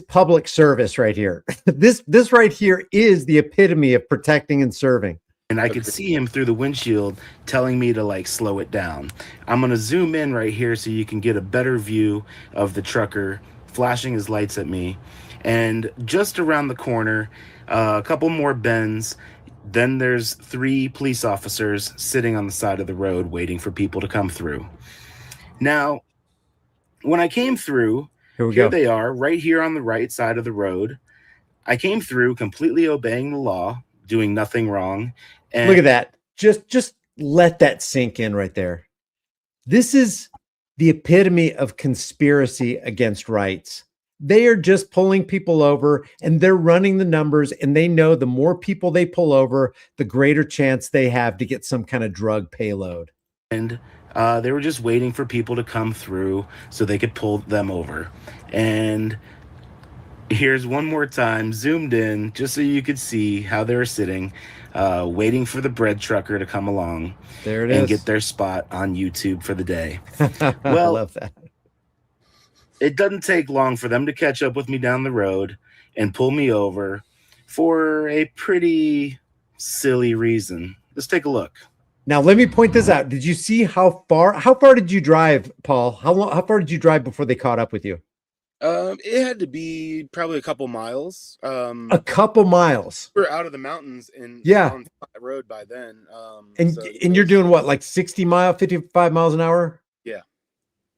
public service right here. This right here is the epitome of protecting and serving. And I could see him through the windshield telling me to like slow it down. I'm going to zoom in right here so you can get a better view of the trucker flashing his lights at me. And just around the corner, a couple more bends, then there's 3 police officers sitting on the side of the road waiting for people to come through. Now, when I came through, here they are right here on the right side of the road. I came through completely obeying the law, doing nothing wrong. And look at that. Just let that sink in right there. This is the epitome of conspiracy against rights. They are just pulling people over, and they're running the numbers, and they know the more people they pull over, the greater chance they have to get some kind of drug payload. And they were just waiting for people to come through so they could pull them over. And here's one more time, zoomed in, just so you could see how they were sitting, waiting for the bread trucker to come along. There it is. And get their spot on YouTube for the day. Well, I love that. It doesn't take long for them to catch up with me down the road and pull me over for a pretty silly reason. Let's take a look. Now, let me point this out. Did you see how far did you drive, Paul? How far did you drive before they caught up with you? It had to be probably a couple miles. A couple miles. We're out of the mountains and Yeah. on flat road by then. And so, and you're doing what, like 55 miles an hour? Yeah.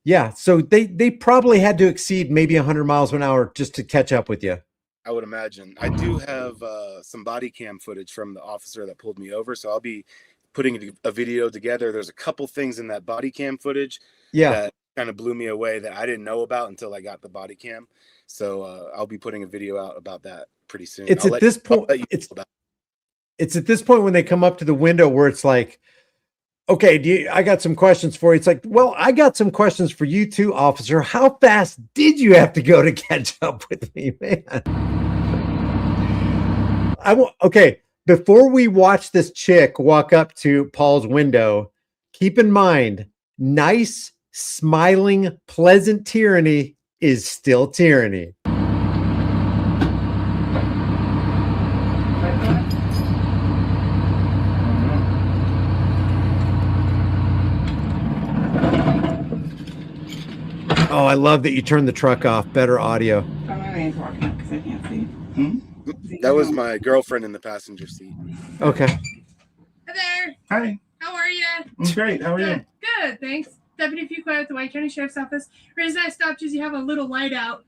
Yeah. So they probably had to exceed maybe 100 miles an hour just to catch up with you. I would imagine. I do have some body cam footage from the officer that pulled me over, so I'll be putting a video together. There's a couple things in that body cam footage Yeah. that kind of blew me away that I didn't know about until I got the body cam. So I'll be putting a video out about that pretty soon. It's at this point, it's at this point when they come up to the window where it's like, okay, I got some questions for you. It's like, well, I got some questions for you too, officer. How fast did you have to go to catch up with me, man? Okay, before we watch this chick walk up to Paul's window, keep in mind, nice, smiling, pleasant tyranny is still tyranny. Oh, I love that you turned the truck off. Better audio. My man's walking up because I can't see. That was my girlfriend in the passenger seat. Okay. Hi there. Hi, How are you? I'm great. How are you? Good. Good. Thanks. Deputy Fuqua at the White County Sheriff's Office. The reason I stopped is you have a little light out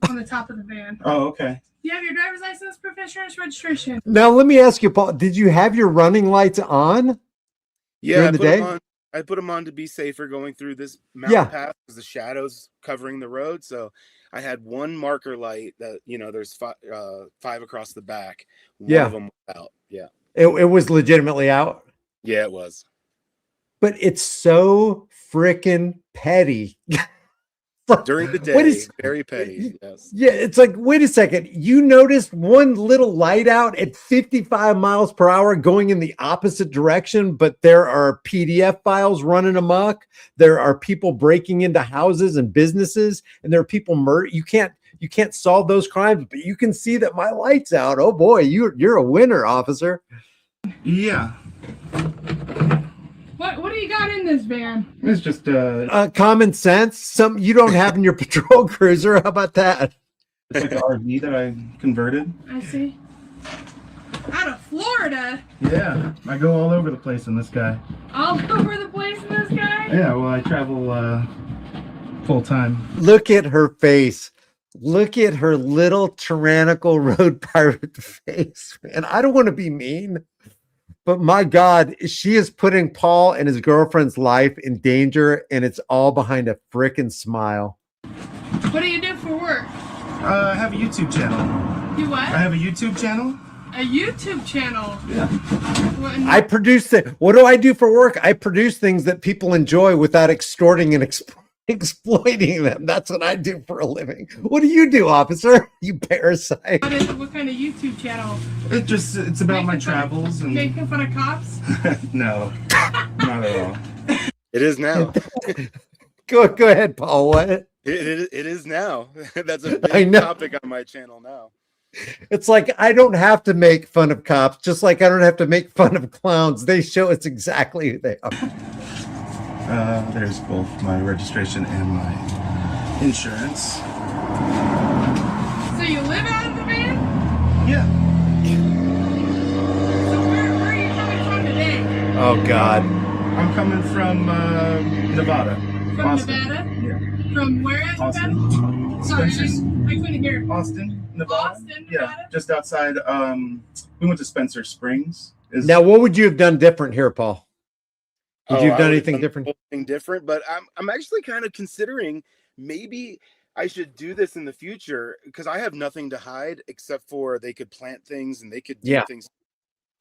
on the top of the van. Oh, okay. Do you have your driver's license, proof of insurance, registration? Now let me ask you, Paul, did you have your running lights on? Yeah, During the day? I put them on to be safer going through this mountain path because the shadows covering the road. So I had one marker light that, there's five across the back. One of them was out. Yeah. It was legitimately out. Yeah, it was. But it's so freaking petty. During the day, What is- very petty. Yes. Yeah, it's like, wait a second. You noticed one little light out at 55 miles per hour going in the opposite direction, but there are PDF files running amok. There are people breaking into houses and businesses, and there are people you can't solve those crimes, but you can see that my light's out. Oh boy, you're a winner, officer. Yeah, What do you got in this van? it's just Common sense, something you don't have in your patrol cruiser. How about that? it's like an RV that I converted. I see. Out of Florida. Yeah, I go all over the place in this guy. All over the place in this guy. Yeah, well, I travel full time. Look at her face. Look at her little tyrannical road pirate face, man. I don't want to be mean, but my God, she is putting Paul and his girlfriend's life in danger, and it's all behind a frickin' smile. What do you do for work? I have a YouTube channel. You what? I have a YouTube channel. A YouTube channel. Yeah. What, I produce it. What do I do for work? I produce things that people enjoy without extorting and exploiting them. That's what I do for a living. What do you do, officer? You parasite. what kind of YouTube channel? It's about my travels and Making fun of cops? no, not at all. It is now. Go ahead, Paul. What? It is now. That's a I big know. topic on my channel now. It's like I don't have to make fun of cops, just like I don't have to make fun of clowns. They show us exactly who they are. There's both my registration and my insurance. So you live out of the van? Yeah. So where are you coming from today? Oh God. I'm coming from Nevada. From Austin. Nevada? Yeah. From where in Austin. Nevada? Sorry, Spencer's. I couldn't hear. Austin, Nevada. Austin, Yeah, Nevada? just outside. We went to Spencer Springs. Now, what would you have done different here, Paul? Would you have I done would've anything done different? Anything different, but I'm actually kind of considering maybe I should do this in the future because I have nothing to hide except for they could plant things and they could do Yeah. things.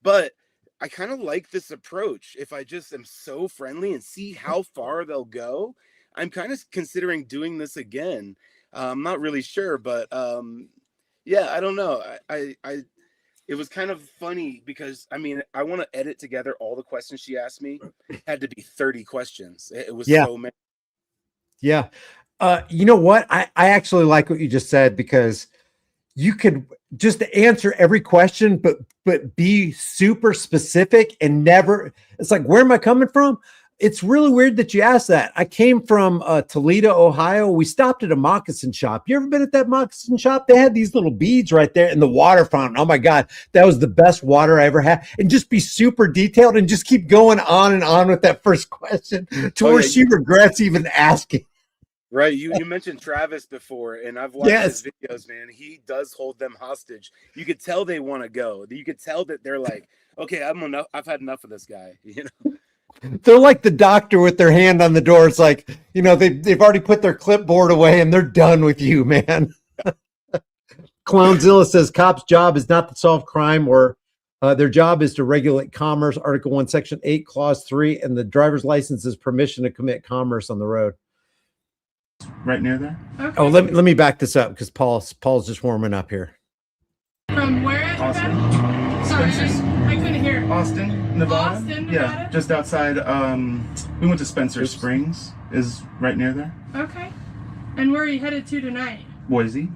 But I kind of like this approach. If I just am so friendly and see how far they'll go, I'm kind of considering doing this again. I'm not really sure, but yeah, I don't know. It was kind of funny because I want to edit together all the questions she asked me. It had to be 30 questions. It was Yeah. so many. Yeah. You know what? I actually like what you just said because you could just answer every question, but be super specific and never. It's like, where am I coming from? it's really weird that you asked that. I came from Toledo, Ohio. We stopped at a moccasin shop. You ever been at that moccasin shop? They had these little beads right there in the water fountain. Oh my God, that was the best water I ever had. And just be super detailed and just keep going on and on with that first question to where she regrets even asking. Right. You mentioned Travis before, and I've watched his videos, man. He does hold them hostage. You could tell they want to go. You could tell that they're like, okay, I've had enough of this guy, you know. They're like the doctor with their hand on the door. It's like, you know, they've already put their clipboard away and they're done with you, man. Clownzilla says cops' job is not to solve crime, or their job is to regulate commerce. Article 1, Section 8, Clause 3, and the driver's license is permission to commit commerce on the road. Right near there. Okay. Oh, let me back this up because Paul's just warming up here. From where? Austin. Sorry, Spencer's. I couldn't hear. Austin, Nevada. Austin, Yeah, Nevada? just outside. We went to Spencer Springs. Is right near there. Okay. And where are you headed to tonight? Boise.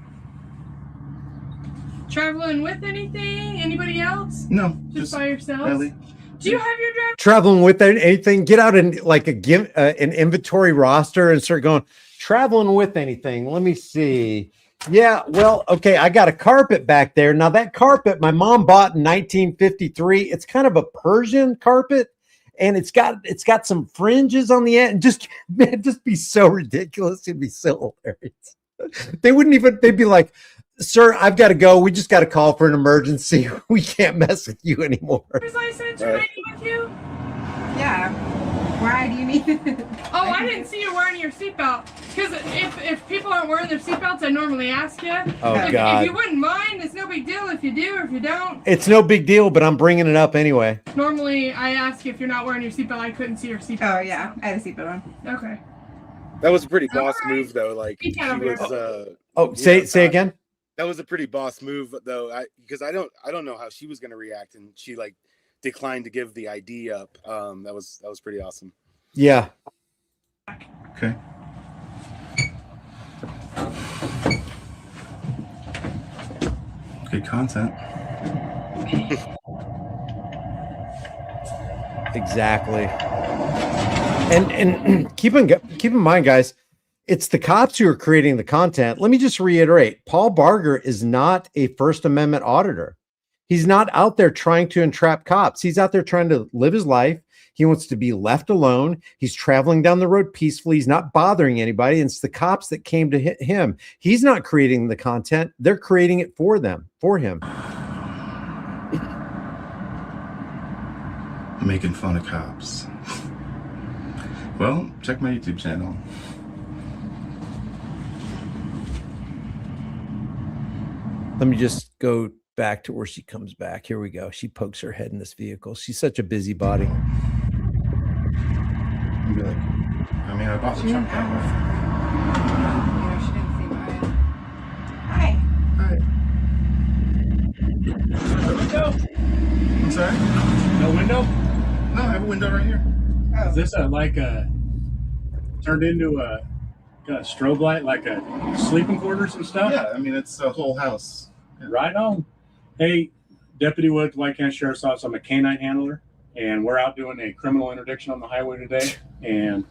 Traveling with anything? Anybody else? No, Just by yourselves? Ellie. Do you have your driver? Traveling with anything, get out and like an inventory roster and start going, traveling with anything. Let me see. Yeah, well, okay, I got a carpet back there. Now that carpet my mom bought in 1953. It's kind of a Persian carpet, and it's got some fringes on the end. Just be so ridiculous. It'd be so hilarious. They'd be like, sir, I've got to go. We just got to call for an emergency. We can't mess with you anymore. Driver's license remaining with you? Yeah. Why do you need it? Oh, I didn't see you wearing your seatbelt. Because if people aren't wearing their seatbelts, I normally ask you. Oh, if God. you wouldn't mind, it's no big deal if you do or if you don't. It's no big deal, but I'm bringing it up anyway. Normally, I ask you if you're not wearing your seatbelt. I couldn't see your seatbelt. Oh yeah, I had a seatbelt on. Okay. That was a pretty boss Alright. move, though. Like He she can't over was. Oh, say again. That was a pretty boss move, though. Because I don't know how she was going to react, and she like declined to give the ID up. That was pretty awesome. Yeah. Okay. Good content. Exactly. And keep in mind, guys, it's the cops who are creating the content. Let me just reiterate, Paul Barger is not a First Amendment auditor. He's not out there trying to entrap cops. He's out there trying to live his life. He wants to be left alone. He's traveling down the road peacefully. He's not bothering anybody. It's the cops that came to hit him. He's not creating the content. They're creating it for him. Making fun of cops. Well, check my YouTube channel. Let me just go back to where she comes back. Here we go. She pokes her head in this vehicle. She's such a busybody. Really? I mean, I bought the She truck didn't that way. You know, she didn't see mine. Hi. I'm sorry? No window? No, I have a window right here. Oh. Is this turned into a strobe light, like a sleeping quarters and stuff? Yeah, I mean, it's a whole house. Right on. Hey, Deputy Wood, White County Sheriff's Office. I'm a canine handler, and we're out doing a criminal interdiction on the highway today. And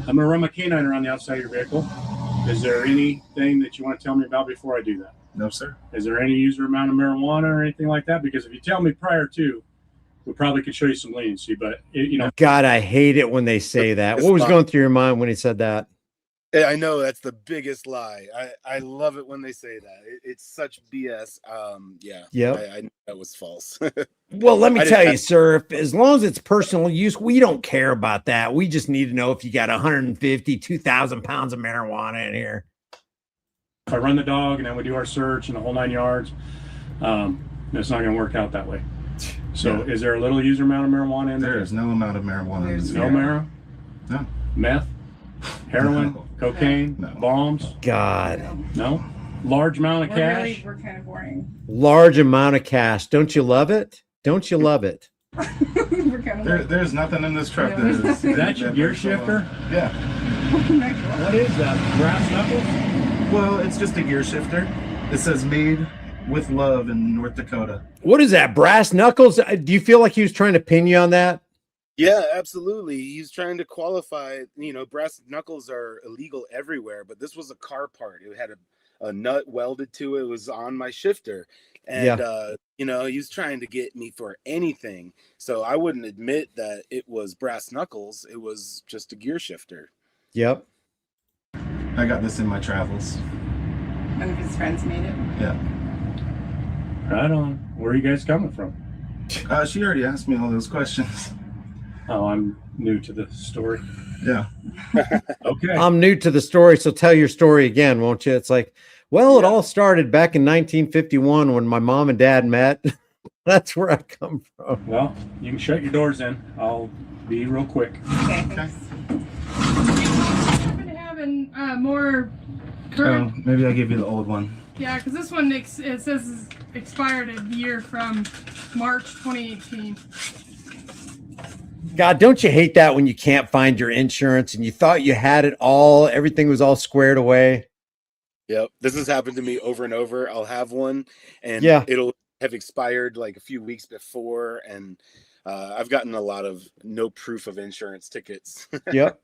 I'm gonna run my canine around the outside of your vehicle. Is there anything that you want to tell me about before I do that? No, sir. Is there any user amount of marijuana or anything like that? Because if you tell me prior to, we probably could show you some leniency. But God, I hate it when they say that. What was going through your mind when he said that? I know that's the biggest lie. I love it when they say that. It's such BS. Yeah. Yep. I knew that was false. Well, let me I tell didn't- you, sir, as long as it's personal use, we don't care about that. We just need to know if you got 150, 2,000 pounds of marijuana in here. if I run the dog and then we do our search and the whole 9 yards, it's not going to work out that way. So, is there a little user amount of marijuana in there? There is no amount of marijuana in this No vehicle. marijuana? No. Meth? Heroin? No. Cocaine? No. Bombs? God, No? Large amount of cash? We're kind of boring. large amount of cash. Don't you love it? Don't you love it? We're kind of There's nothing in this truck No, that there's is. nothing. Is that your gear shifter? Yeah. What is that? Brass knuckles? Well, it's just a gear shifter. It says made with love in North Dakota. What is that? Brass knuckles? Do you feel like he was trying to pin you on that? Yeah, absolutely. He's trying to qualify. Brass knuckles are illegal everywhere, but this was a car part. It had a nut welded to it. It was on my shifter. And, Yeah. he was trying to get me for anything. So I wouldn't admit that it was brass knuckles. It was just a gear shifter. Yep. I got this in my travels. One of his friends made it. Yeah. Right on. Where are you guys coming from? She already asked me all those questions. Oh, I'm new to the story. Yeah. Okay. I'm new to the story, so tell your story again, won't you? It's like, well, it all started back in 1951 when my mom and dad met. That's where I come from. Well, you can shut your doors in. I'll be real quick. Okay, thanks. I'm gonna have more current. Maybe I gave you the old one. Yeah, because this one it says is expired a year from March 2018. God, don't you hate that when you can't find your insurance and you thought you had it all, everything was all squared away? Yep. This has happened to me over and over. I'll have one and Yeah. it'll have expired like a few weeks before. And I've gotten a lot of no proof of insurance tickets. Yep.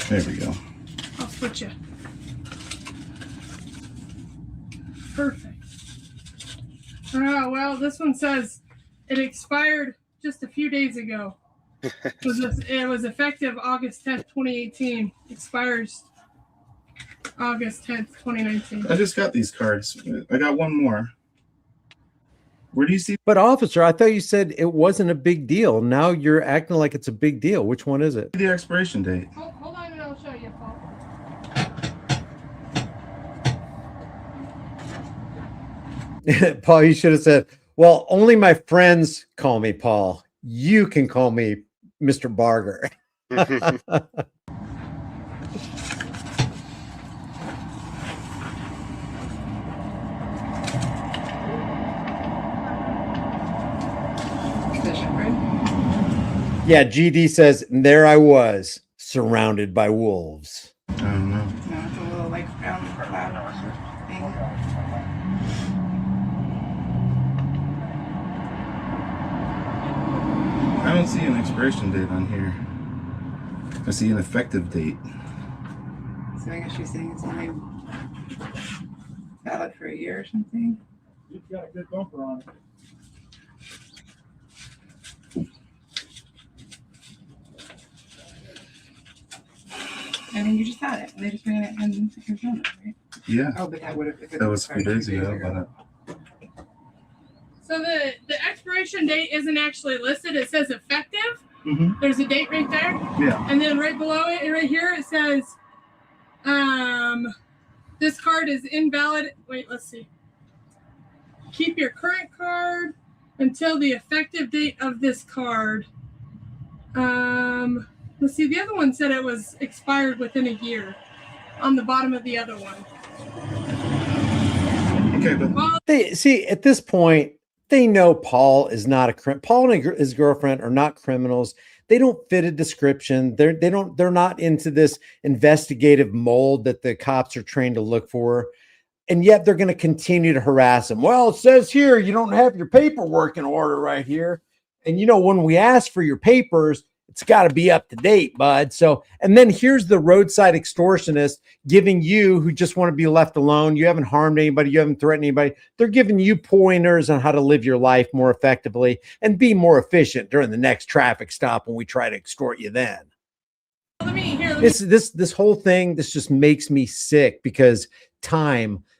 There we go. I'll switch you. Perfect. Oh, well, this one says it expired just a few days ago. It was effective August 10th, 2018. Expires August 10th, 2019. I just got these cards. I got one more. Where do you see But officer, I thought you said it wasn't a big deal. Now you're acting like it's a big deal. Which one is it? the expiration date? Hold on and I'll show you, Paul. Paul, you should have said, well, only my friends call me Paul. You can call me Mr. Barger. The shepherd. Yeah, GD says, there I was, surrounded by wolves. I don't know. No, it's a little like brown cloud thing. I don't see an expiration date on here. I see an effective date. So I guess she's saying it's only valid for a year or something. You've got a good bumper on it. I mean, you just had it. They just ran it in Arizona, right? Yeah. Oh, but that would have. That was a few days ago, but So the expiration date isn't actually listed. It says effective. Mhm. There's a date right there. yeah. And then right below it, right here, it says, this card is invalid. Wait, let's see. Keep your current card until the effective date of this card. Let's see. The other one said it was expired within a year on the bottom of the other one. Okay, but Well, They see at this point, they know Paul is not a Paul and his girlfriend are not criminals. They don't fit a description. They're not into this investigative mold that the cops are trained to look for. And yet they're going to continue to harass him. Well, it says here you don't have your paperwork in order right here. And when we ask for your papers, it's got to be up to date, bud. So, and then here's the roadside extortionist giving you, who just want to be left alone. You haven't harmed anybody. You haven't threatened anybody. They're giving you pointers on how to live your life more effectively and be more efficient during the next traffic stop when we try to extort you then. let me This whole thing, this just makes me sick because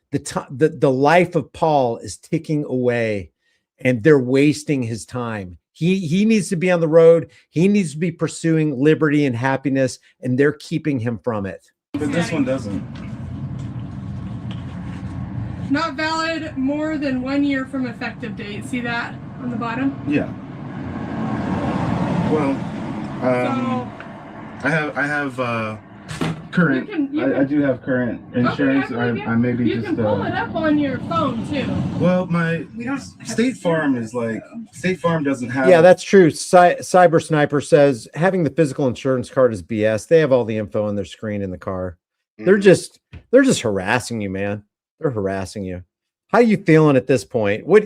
the life of Paul is ticking away and they're wasting his time. He needs to be on the road. He needs to be pursuing liberty and happiness, and they're keeping him from it. but this one doesn't. Not valid more than 1 year from effective date. See that on the bottom? Yeah. Well, So I have current. You can- I do have current insurance. Okay, I believe you. I maybe you just can pull it up on your phone too. well, my We don't. have State Farm service, is like though. State Farm doesn't have. Yeah, that's true. Cyber Sniper says having the physical insurance card is BS. They have all the info on their screen in the car. They're just harassing you, man. They're harassing you. How you feeling at this point? What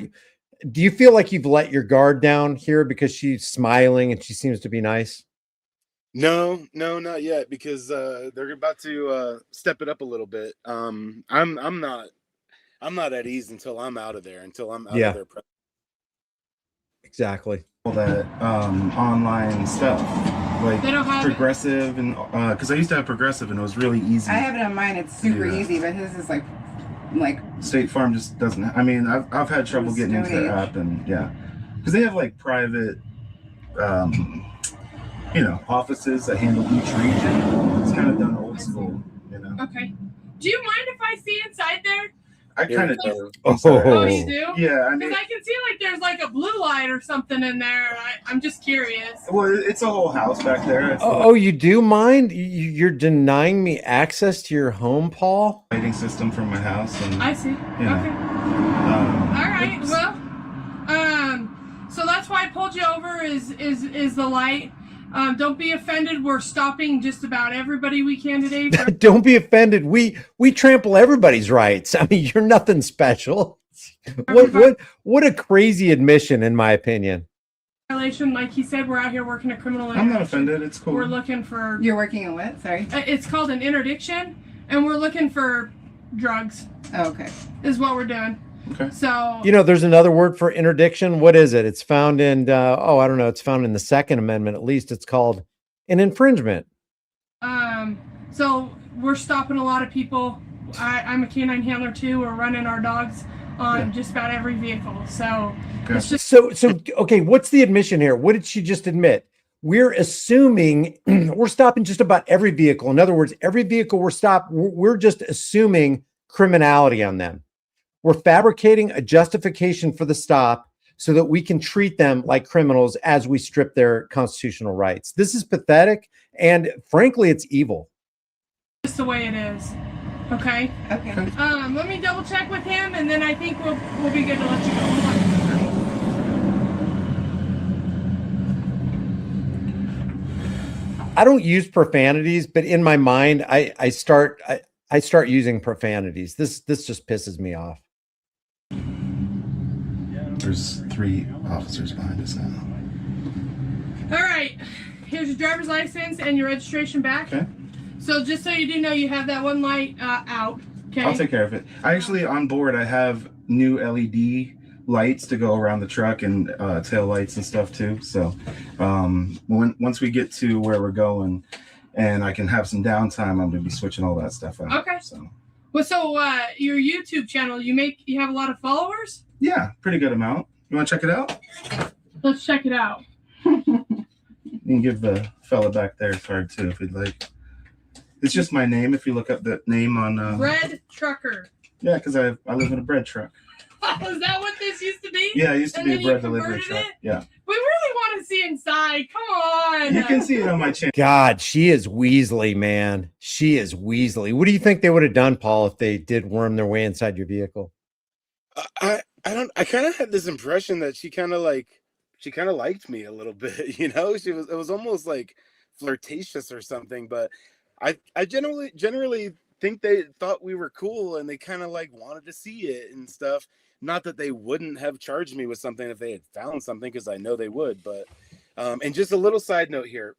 do you feel like you've let your guard down here because she's smiling and she seems to be nice? No, not yet, because they're about to step it up a little bit. I'm not at ease until I'm out of there, until I'm out Yeah. of their presence. Exactly. All that online stuff, like They don't have it. Progressive, and because I used to have Progressive and it was really easy. I have it on mine. It's super Yeah. easy, but his is like State Farm just doesn't. I mean, I've had trouble getting into their app, and yeah, because they have like private, offices that handle each region. It's kind of done old school, Okay. Do you mind if I see inside there? I kind of Yeah. do. Oh, you do? Yeah, I mean, Because I can see like there's like a blue light or something in there. I'm just curious. well, it's a whole house back there. It's Oh, you do mind? You're denying me access to your home, Paul? a lighting system from my house, and I see. Yeah. Okay. All right. it's- Well, so that's why I pulled you over is the light. Don't be offended. We're stopping just about everybody we can today. For Don't be offended. We trample everybody's rights. I mean, you're nothing special. What a crazy admission, in my opinion. violation. Like he said, we're out here working a criminal I'm not interdiction. offended. It's cool. We're looking for. you're working on what? Sorry. It's called an interdiction, and we're looking for drugs. Oh, okay. Is what we're doing. Okay. So You know, there's another word for interdiction. What is it? It's found in I don't know. It's found in the Second Amendment. At least it's called an infringement. So we're stopping a lot of people. I'm a canine handler too. We're running our dogs on just about every vehicle. So Okay. it's just So okay, what's the admission here? What did she just admit? We're assuming we're stopping just about every vehicle. In other words, every vehicle we're just assuming criminality on them. We're fabricating a justification for the stop so that we can treat them like criminals as we strip their constitutional rights. This is pathetic, and frankly, it's evil. the way it is. Okay. Okay. Let me double check with him, and then I think we'll be good to let you go. Hold on. I don't use profanities, but in my mind, I start using profanities. This just pisses me off. There's 3 officers behind us now. All right. Here's your driver's license and your registration back. Okay. So just so you do know, you have that one light out. Okay. I'll take care of it. I actually, on board, I have new LED lights to go around the truck, and tail lights and stuff too. So once we get to where we're going and I can have some downtime, I'm going to be switching all that stuff out. Okay. So Well, so your YouTube channel, you have a lot of followers? yeah, pretty good amount. You want to check it out? Let's check it out. You can give the fella back there a card too if you'd like. It's just my name. If you look up that name on Red Trucker. yeah, because I live in a bread truck. Is that what this used to be? Yeah, it used to And be a then you bread delivery converted truck. it? Yeah, We really want to see inside. Come on. you can see it on my channel. God, she is Weasley, man. She is Weasley. What do you think they would have done, Paul, if they did worm their way inside your vehicle? I kind of had this impression that she kind of liked me a little bit, it was almost like flirtatious or something, but I generally think they thought we were cool, and they kind of like wanted to see it and stuff. Not that they wouldn't have charged me with something if they had found something, because I know they would. But and just a little side note here,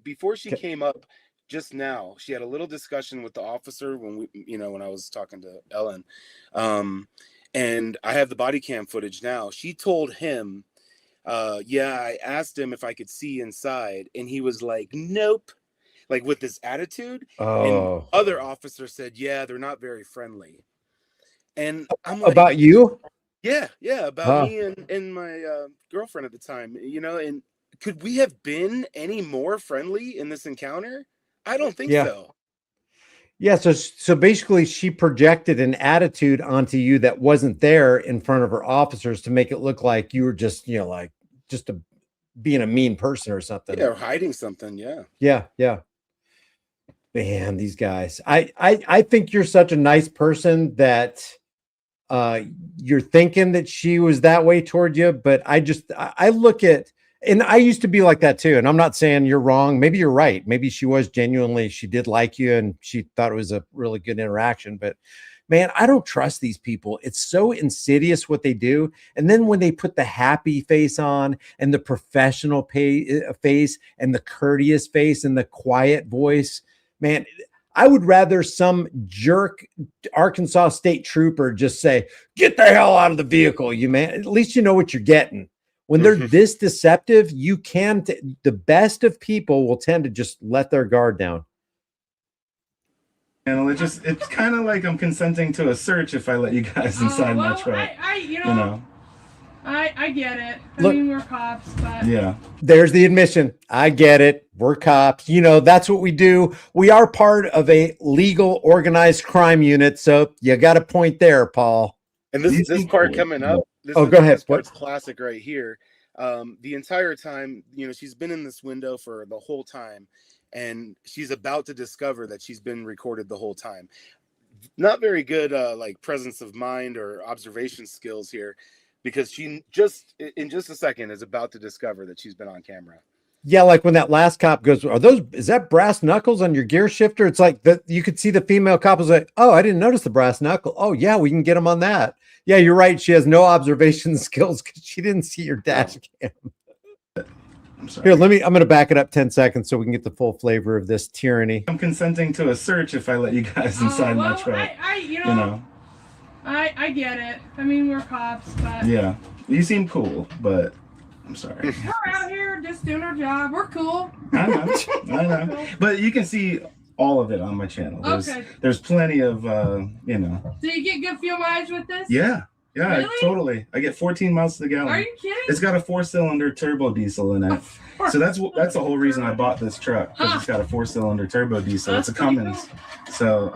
before she came up just now, she had a little discussion with the officer when I was talking to Ellen, and I have the body cam footage now. She told him, I asked him if I could see inside, and he was like, nope, like with this attitude. Oh, And other officer said, yeah, they're not very friendly. And I'm like, about you? yeah, about me and my girlfriend at the time, and could we have been any more friendly in this encounter? I don't think so. Yeah. So basically, she projected an attitude onto you that wasn't there in front of her officers to make it look like you were just, being a mean person or something. Yeah, or hiding something. Yeah. Yeah. Man, these guys. I think you're such a nice person that you're thinking that she was that way toward you, but I look at, and I used to be like that too. And I'm not saying you're wrong. Maybe you're right. Maybe she did like you and she thought it was a really good interaction. But Man, I don't trust these people. It's so insidious what they do. And then when they put the happy face on and the professional face and the courteous face and the quiet voice, man, I would rather some jerk Arkansas State trooper just say, "Get the hell out of the vehicle, you man." At least you know what you're getting. When they're this deceptive, you can, the best of people will tend to just let their guard down. And it's kind of like I'm consenting to a search if I let you guys inside my truck. I get it. I Look- mean, we're cops, but Yeah. There's the admission. I get it. We're cops. You know, that's what we do. We are part of a legal organized crime unit. So you got a point there, Paul. And this part coming up. Go ahead. This part's classic right here. The entire time, you know, she's been in this window for the whole time, and she's about to discover that she's been recorded the whole time. Not very good, like presence of mind or observation skills here, because she just in just a second is about to discover that she's been on camera. Yeah, like when that last cop goes, is that brass knuckles on your gear shifter? It's like that you could see the female cop was like, "Oh, I didn't notice the brass knuckle. Oh, yeah, we can get him on that." Yeah, you're right. She has no observation skills because she didn't see your dash cam. I'm sorry. Here, I'm going to back it up 10 seconds so we can get the full flavor of this tyranny. I'm consenting to a search if I let you guys inside my truck. I get it. I mean, we're cops, but Yeah. You seem cool, but I'm sorry. we're out here just doing our job. We're cool. I know. But you can see all of it on my channel. Okay. There's plenty of, you know. Do you get good fuel mileage with this? Yeah, Really? totally. I get 14 miles to the gallon. Are you kidding? It's got a 4-cylinder turbo diesel in it. So that's the whole reason I bought this truck, because it's got a 4-cylinder turbo diesel. That's It's a pretty Cummins. So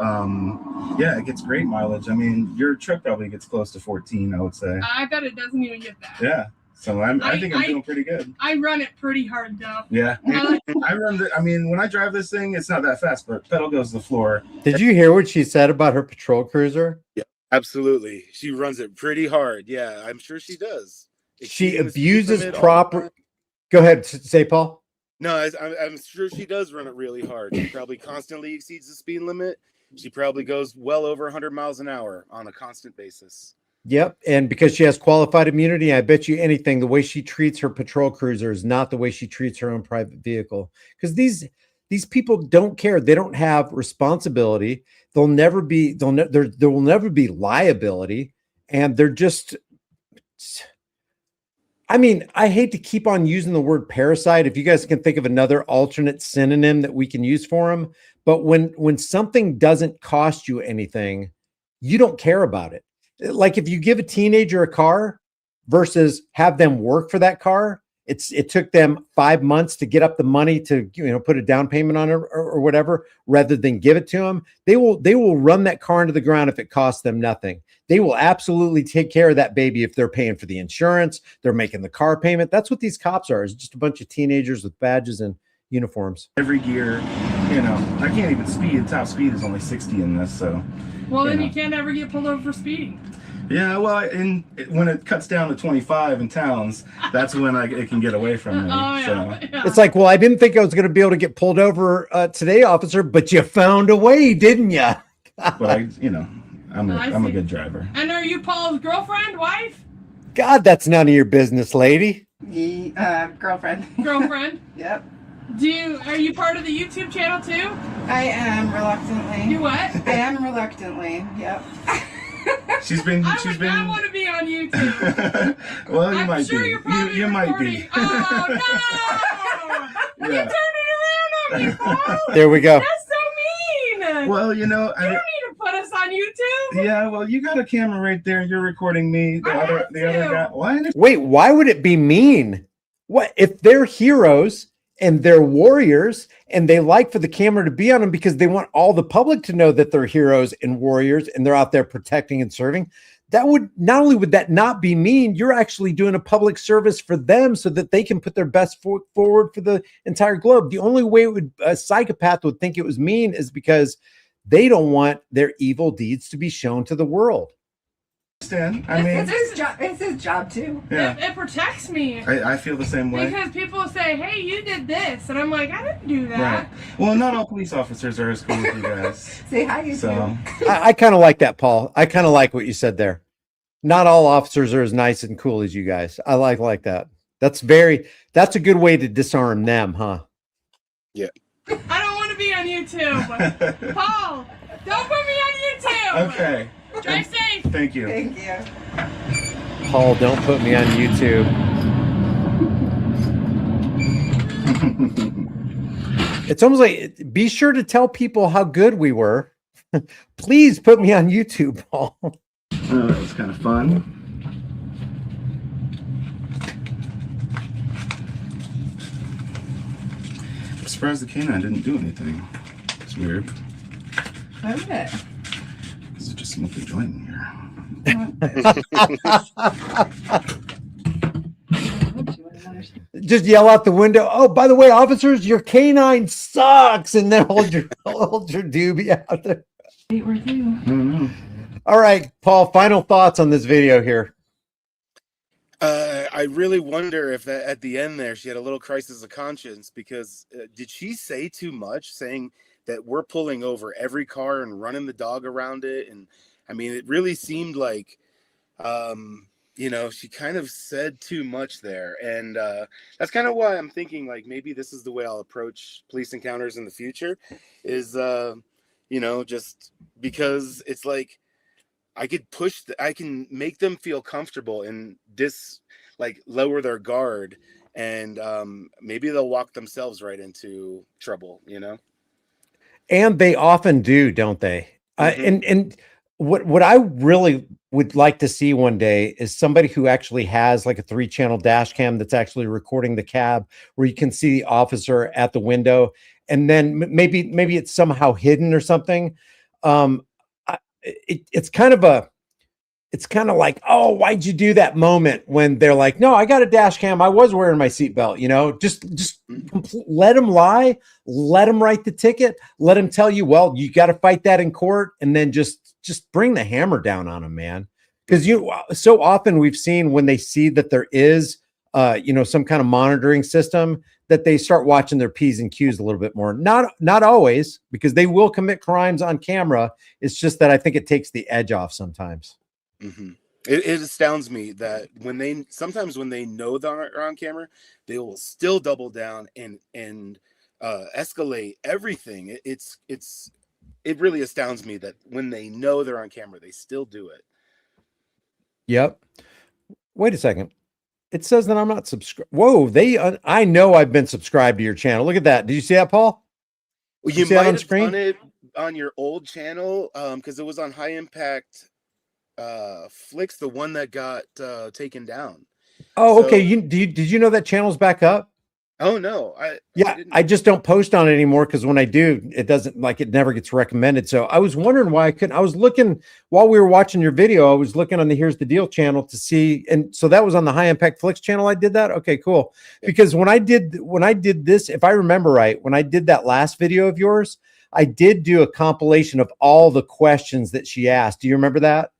yeah, it gets great mileage. I mean, your truck probably gets close to 14, I would say. I bet it doesn't even get that. Yeah. So I think I'm doing pretty good. I run it pretty hard though. Yeah. I when I drive this thing, it's not that fast, but pedal goes to the floor. Did you hear what she said about her patrol cruiser? Absolutely, she runs it pretty hard. Yeah, I'm sure she does. She Exceeding the speed abuses limit all the proper. time. Go ahead, say, Paul. No, I'm sure she does run it really hard. She probably constantly exceeds the speed limit. She probably goes well over 100 miles an hour on a constant basis. Yep. And because she has qualified immunity, I bet you anything, the way she treats her patrol cruiser is not the way she treats her own private vehicle. Because these people don't care. They don't have responsibility. There will never be liability. And they're just, I mean, I hate to keep on using the word parasite. If you guys can think of another alternate synonym that we can use for them, but when something doesn't cost you anything, you don't care about it. Like if you give a teenager a car versus have them work for that car, it took them 5 months to get up the money to, put a down payment on it or whatever, rather than give it to them. They will run that car into the ground if it costs them nothing. They will absolutely take care of that baby if they're paying for the insurance, they're making the car payment. That's what these cops are, is just a bunch of teenagers with badges and uniforms. Every gear, I can't even speed. The top speed is only 60 in this, so. Well, then you can't ever get pulled over for speeding. Yeah, well, when it cuts down to 25 in towns, that's when it can get away from me. Yeah. It's like, well, I didn't think I was going to be able to get pulled over today, officer, but you found a way, didn't you? But I'm a good driver. And are you Paul's girlfriend, wife? God, that's none of your business, lady. Girlfriend. Girlfriend? Yep. Are you part of the YouTube channel too? I am reluctantly. You what? I am reluctantly. Yep. She's been. I want to be on YouTube. Well, you I'm might sure be. You're probably you might recording. be. Oh no! You Yeah. turned it around on me, Paul. There we go. That's so mean. Well, you don't need to put us on YouTube. Yeah, well, you got a camera right there. You're recording me. The other guy. Why? Wait, why would it be mean? What if they're heroes and they're warriors and they like for the camera to be on them because they want all the public to know that they're heroes and warriors and they're out there protecting and serving? That would not only would that not be mean, you're actually doing a public service for them so that they can put their best foot forward for the entire globe. The only way a psychopath would think it was mean is because they don't want their evil deeds to be shown to the world. understand. I mean, It's his job. It's his job too. yeah, It protects me I feel the same way. because people say, "Hey, you did this," and I'm like, "I didn't do that." Right. Well, not all police officers are as cool as you guys. Say hi, you So, I kind of like that, Paul. I kind of like what you said there. Not all officers are as nice and cool as you guys. I like that. That's a good way to disarm them, huh? I don't want to be on YouTube. Paul, don't put me on YouTube. okay. Drive safe. Thank you. Thank you. Paul, don't put me on YouTube. It's almost like, be sure to tell people how good we were. Please put me on YouTube, Paul. Oh, that was kind of fun. I'm surprised the canine didn't do anything. It's weird. Why would it? Is it just smoke a joint in here? Just yell out the window. Oh, by the way, officers, your canine sucks, and then hold your doobie out there. Ain't worth you. I don't know. All right, Paul. Final thoughts on this video here. I really wonder if that at the end there she had a little crisis of conscience because did she say too much, saying that we're pulling over every car and running the dog around it? And I mean, it really seemed like, she kind of said too much there. And that's kind of why I'm thinking like maybe this is the way I'll approach police encounters in the future is, just because it's like I can make them feel comfortable and lower their guard, and maybe they'll walk themselves right into trouble, And they often do, don't they? Mhm. And what I really would like to see one day is somebody who actually has like a 3-channel dash cam that's actually recording the cab, where you can see the officer at the window, and then maybe it's somehow hidden or something. It's kind of like, oh, why'd you do that moment when they're like, no, I got a dash cam. I was wearing my seatbelt, just let them lie, let them write the ticket, let them tell you, well, you got to fight that in court, and then just bring the hammer down on them, man. Because so often we've seen when they see that there is, some kind of monitoring system, that they start watching their P's and Q's a little bit more. Not always, because they will commit crimes on camera. It's just that I think it takes the edge off sometimes. Mm-hmm. It astounds me that when they know they're on camera, they will still double down and escalate everything. It really astounds me that when they know they're on camera, they still do it. Yep. Wait a second. It says that I'm not subscribed. Whoa, I know I've been subscribed to your channel. Look at that. Did you see that, Paul? Well, You you see that might on have screen? done it on your old channel because it was on High Impact Flicks, the one that got taken down. Oh, okay. So- Did you know that channel's back up? Oh no, I I just don't post on it anymore, because when I do, it never gets recommended. So I was wondering why I couldn't. I was looking while we were watching your video. I was looking on the Here's the Deal channel to see, and so that was on the High Impact Flicks channel. I did that. Okay, cool. Yeah. Because when I did this, if I remember right, when I did that last video of yours, I did do a compilation of all the questions that she asked. Do you remember that?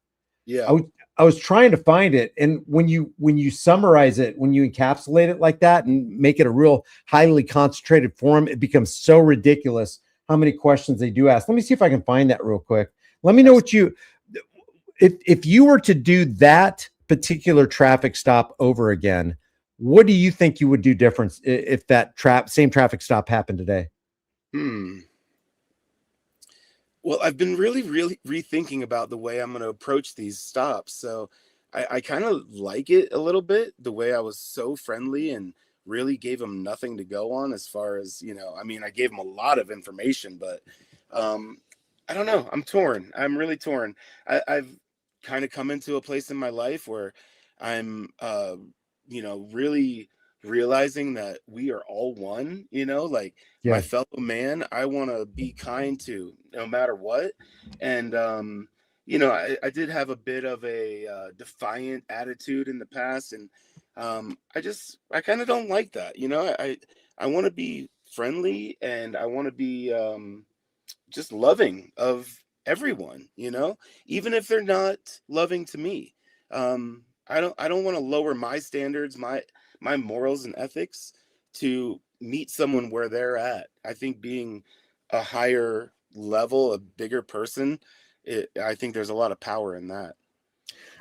yeah. I was trying to find it, and when you summarize it, when you encapsulate it like that and make it a real highly concentrated form, it becomes so ridiculous how many questions they do ask. Let me see if I can find that real quick. Let me know if you were to do that particular traffic stop over again, what do you think you would do different if that same traffic stop happened today? Well, I've been really rethinking about the way I'm going to approach these stops. So I kind of like it a little bit, the way I was so friendly and really gave them nothing to go on as far as, I gave them a lot of information, but I don't know. I'm torn. I'm really torn. I've kind of come into a place in my life where I'm, really realizing that we are all one, my fellow man, I want to be kind to no matter what. And, I did have a bit of a defiant attitude in the past. And I kind of don't like that. I want to be friendly, and I want to be just loving of everyone, even if they're not loving to me. I don't want to lower my standards, my morals and ethics to meet someone where they're at. I think being a higher level, a bigger person, I think there's a lot of power in that.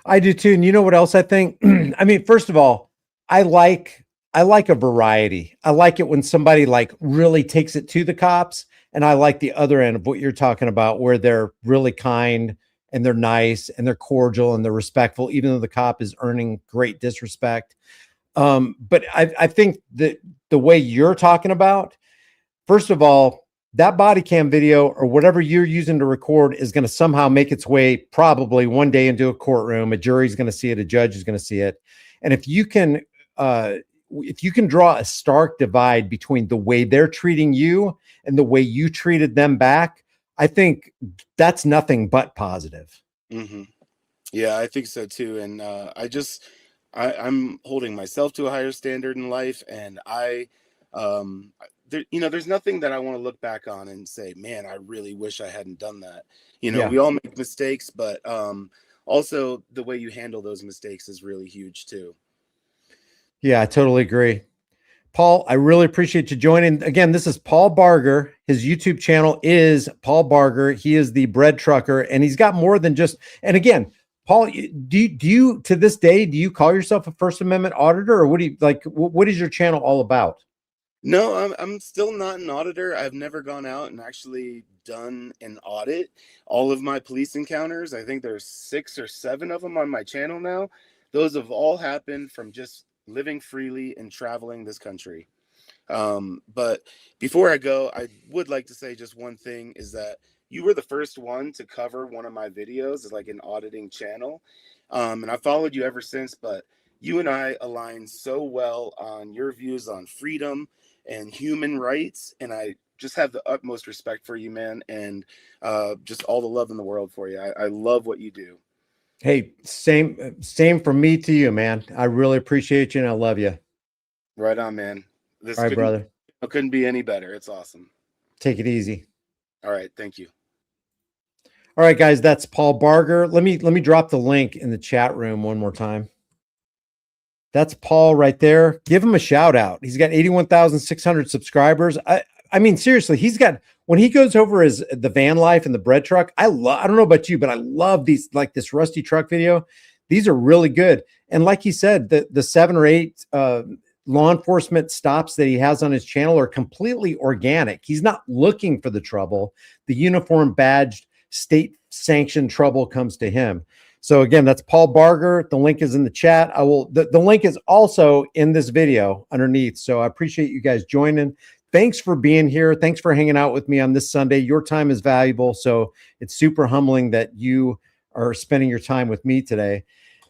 I do too. And you know what else I think? I mean, first of all, I like a variety. I like it when somebody like really takes it to the cops, and I like the other end of what you're talking about, where they're really kind and they're nice and they're cordial and they're respectful, even though the cop is earning great disrespect. But I think that the way you're talking about, first of all, that body cam video or whatever you're using to record is going to somehow make its way probably one day into a courtroom. A jury's going to see it. A judge is going to see it. And if you can draw a stark divide between the way they're treating you and the way you treated them back, I think that's nothing but positive. Mm-hmm. Yeah, I think so too. And I'm holding myself to a higher standard in life, and there's nothing that I want to look back on and say, man, I really wish I hadn't done that. Yeah. We all make mistakes, but also the way you handle those mistakes is really huge too. Yeah, I totally agree. Paul, I really appreciate you joining. Again, this is Paul Barger. His YouTube channel is Paul Barger. He is the bread trucker, and he's got more than just, and again, Paul, do you to this day, do you call yourself a First Amendment auditor, or what do you like? What is your channel all about? No, I'm still not an auditor. I've never gone out and actually done an audit. All of my police encounters, I think there's 6 or 7 of them on my channel now. Those have all happened from just living freely and traveling this country. But before I go, I would like to say just one thing, is that you were the first one to cover one of my videos as like an auditing channel. And I followed you ever since, but you and I align so well on your views on freedom and human rights. And I just have the utmost respect for you, man. And just all the love in the world for you. I love what you do. Hey, same from me to you, man. I really appreciate you and I love you. Right on, man. All right, brother. It couldn't be any better. It's awesome. Take it easy. All right. Thank you. All right, guys, that's Paul Barger. Let me drop the link in the chat room one more time. That's Paul right there. Give him a shout out. He's got 81,600 subscribers. I mean, seriously, he's got, when he goes over the van life and the bread truck, I don't know about you, but I love these, like this rusty truck video. These are really good. And like he said, the 7 or 8 law enforcement stops that he has on his channel are completely organic. He's not looking for the trouble. The uniform badged state sanctioned trouble comes to him. So again, that's Paul Barger. The link is in the chat. The link is also in this video underneath. So I appreciate you guys joining. Thanks for being here. Thanks for hanging out with me on this Sunday. Your time is valuable. So it's super humbling that you are spending your time with me today.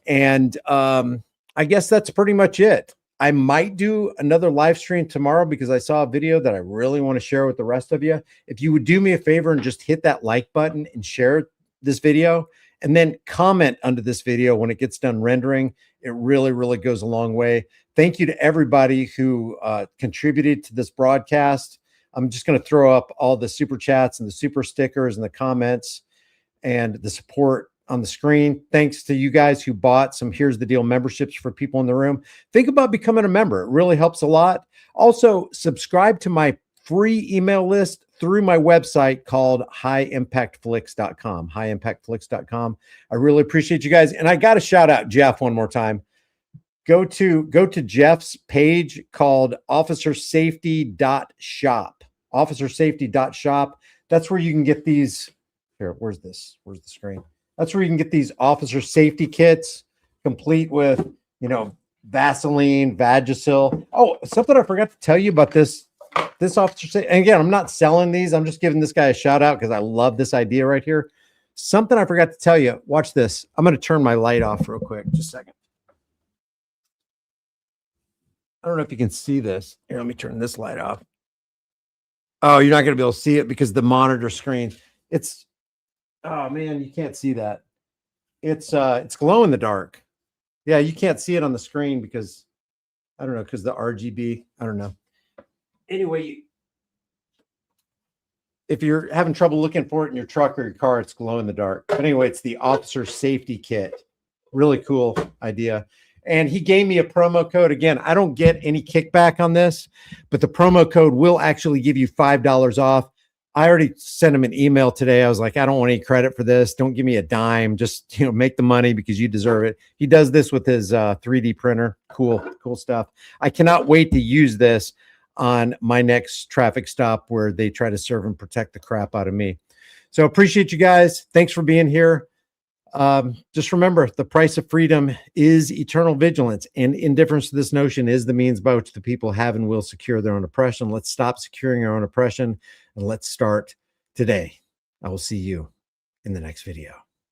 And I guess that's pretty much it. I might do another live stream tomorrow because I saw a video that I really want to share with the rest of you. If you would do me a favor and just hit that like button and share this video, and then comment under this video when it gets done rendering, it really, really goes a long way. Thank you to everybody who contributed to this broadcast. I'm just going to throw up all the super chats and the super stickers and the comments and the support on the screen. Thanks to you guys who bought some Here's the Deal memberships for people in the room. Think about becoming a member. It really helps a lot. Also, subscribe to my free email list through my website called highimpactflix.com, highimpactflix.com. I really appreciate you guys. And I got to shout out Jeff one more time. Go to Jeff's page called officersafety.shop, officersafety.shop. That's where you can get these. Here, where's the screen? That's where you can get these officer safety kits complete with, Vaseline, Vagisil. Oh, something I forgot to tell you about this officer safety. And again, I'm not selling these. I'm just giving this guy a shout out because I love this idea right here. Something I forgot to tell you. Watch this. I'm going to turn my light off real quick. Just a second. I don't know if you can see this. Here, let me turn this light off. Oh, you're not going to be able to see it because the monitor screen. Oh man, you can't see that. It's glow in the dark. Yeah, you can't see it on the screen because I don't know, because the RGB. I don't know. Anyway, if you're having trouble looking for it in your truck or your car, it's glow in the dark. But anyway, it's the officer safety kit. Really cool idea. And he gave me a promo code. Again, I don't get any kickback on this, but the promo code will actually give you $5 off. I already sent him an email today. I was like, I don't want any credit for this. Don't give me a dime. Just, make the money because you deserve it. He does this with his 3D printer. Cool stuff. I cannot wait to use this on my next traffic stop where they try to serve and protect the crap out of me. So appreciate you guys. Thanks for being here. Just remember, the price of freedom is eternal vigilance, and indifference to this notion is the means by which the people have and will secure their own oppression. Let's stop securing our own oppression, and let's start today. I will see you in the next video.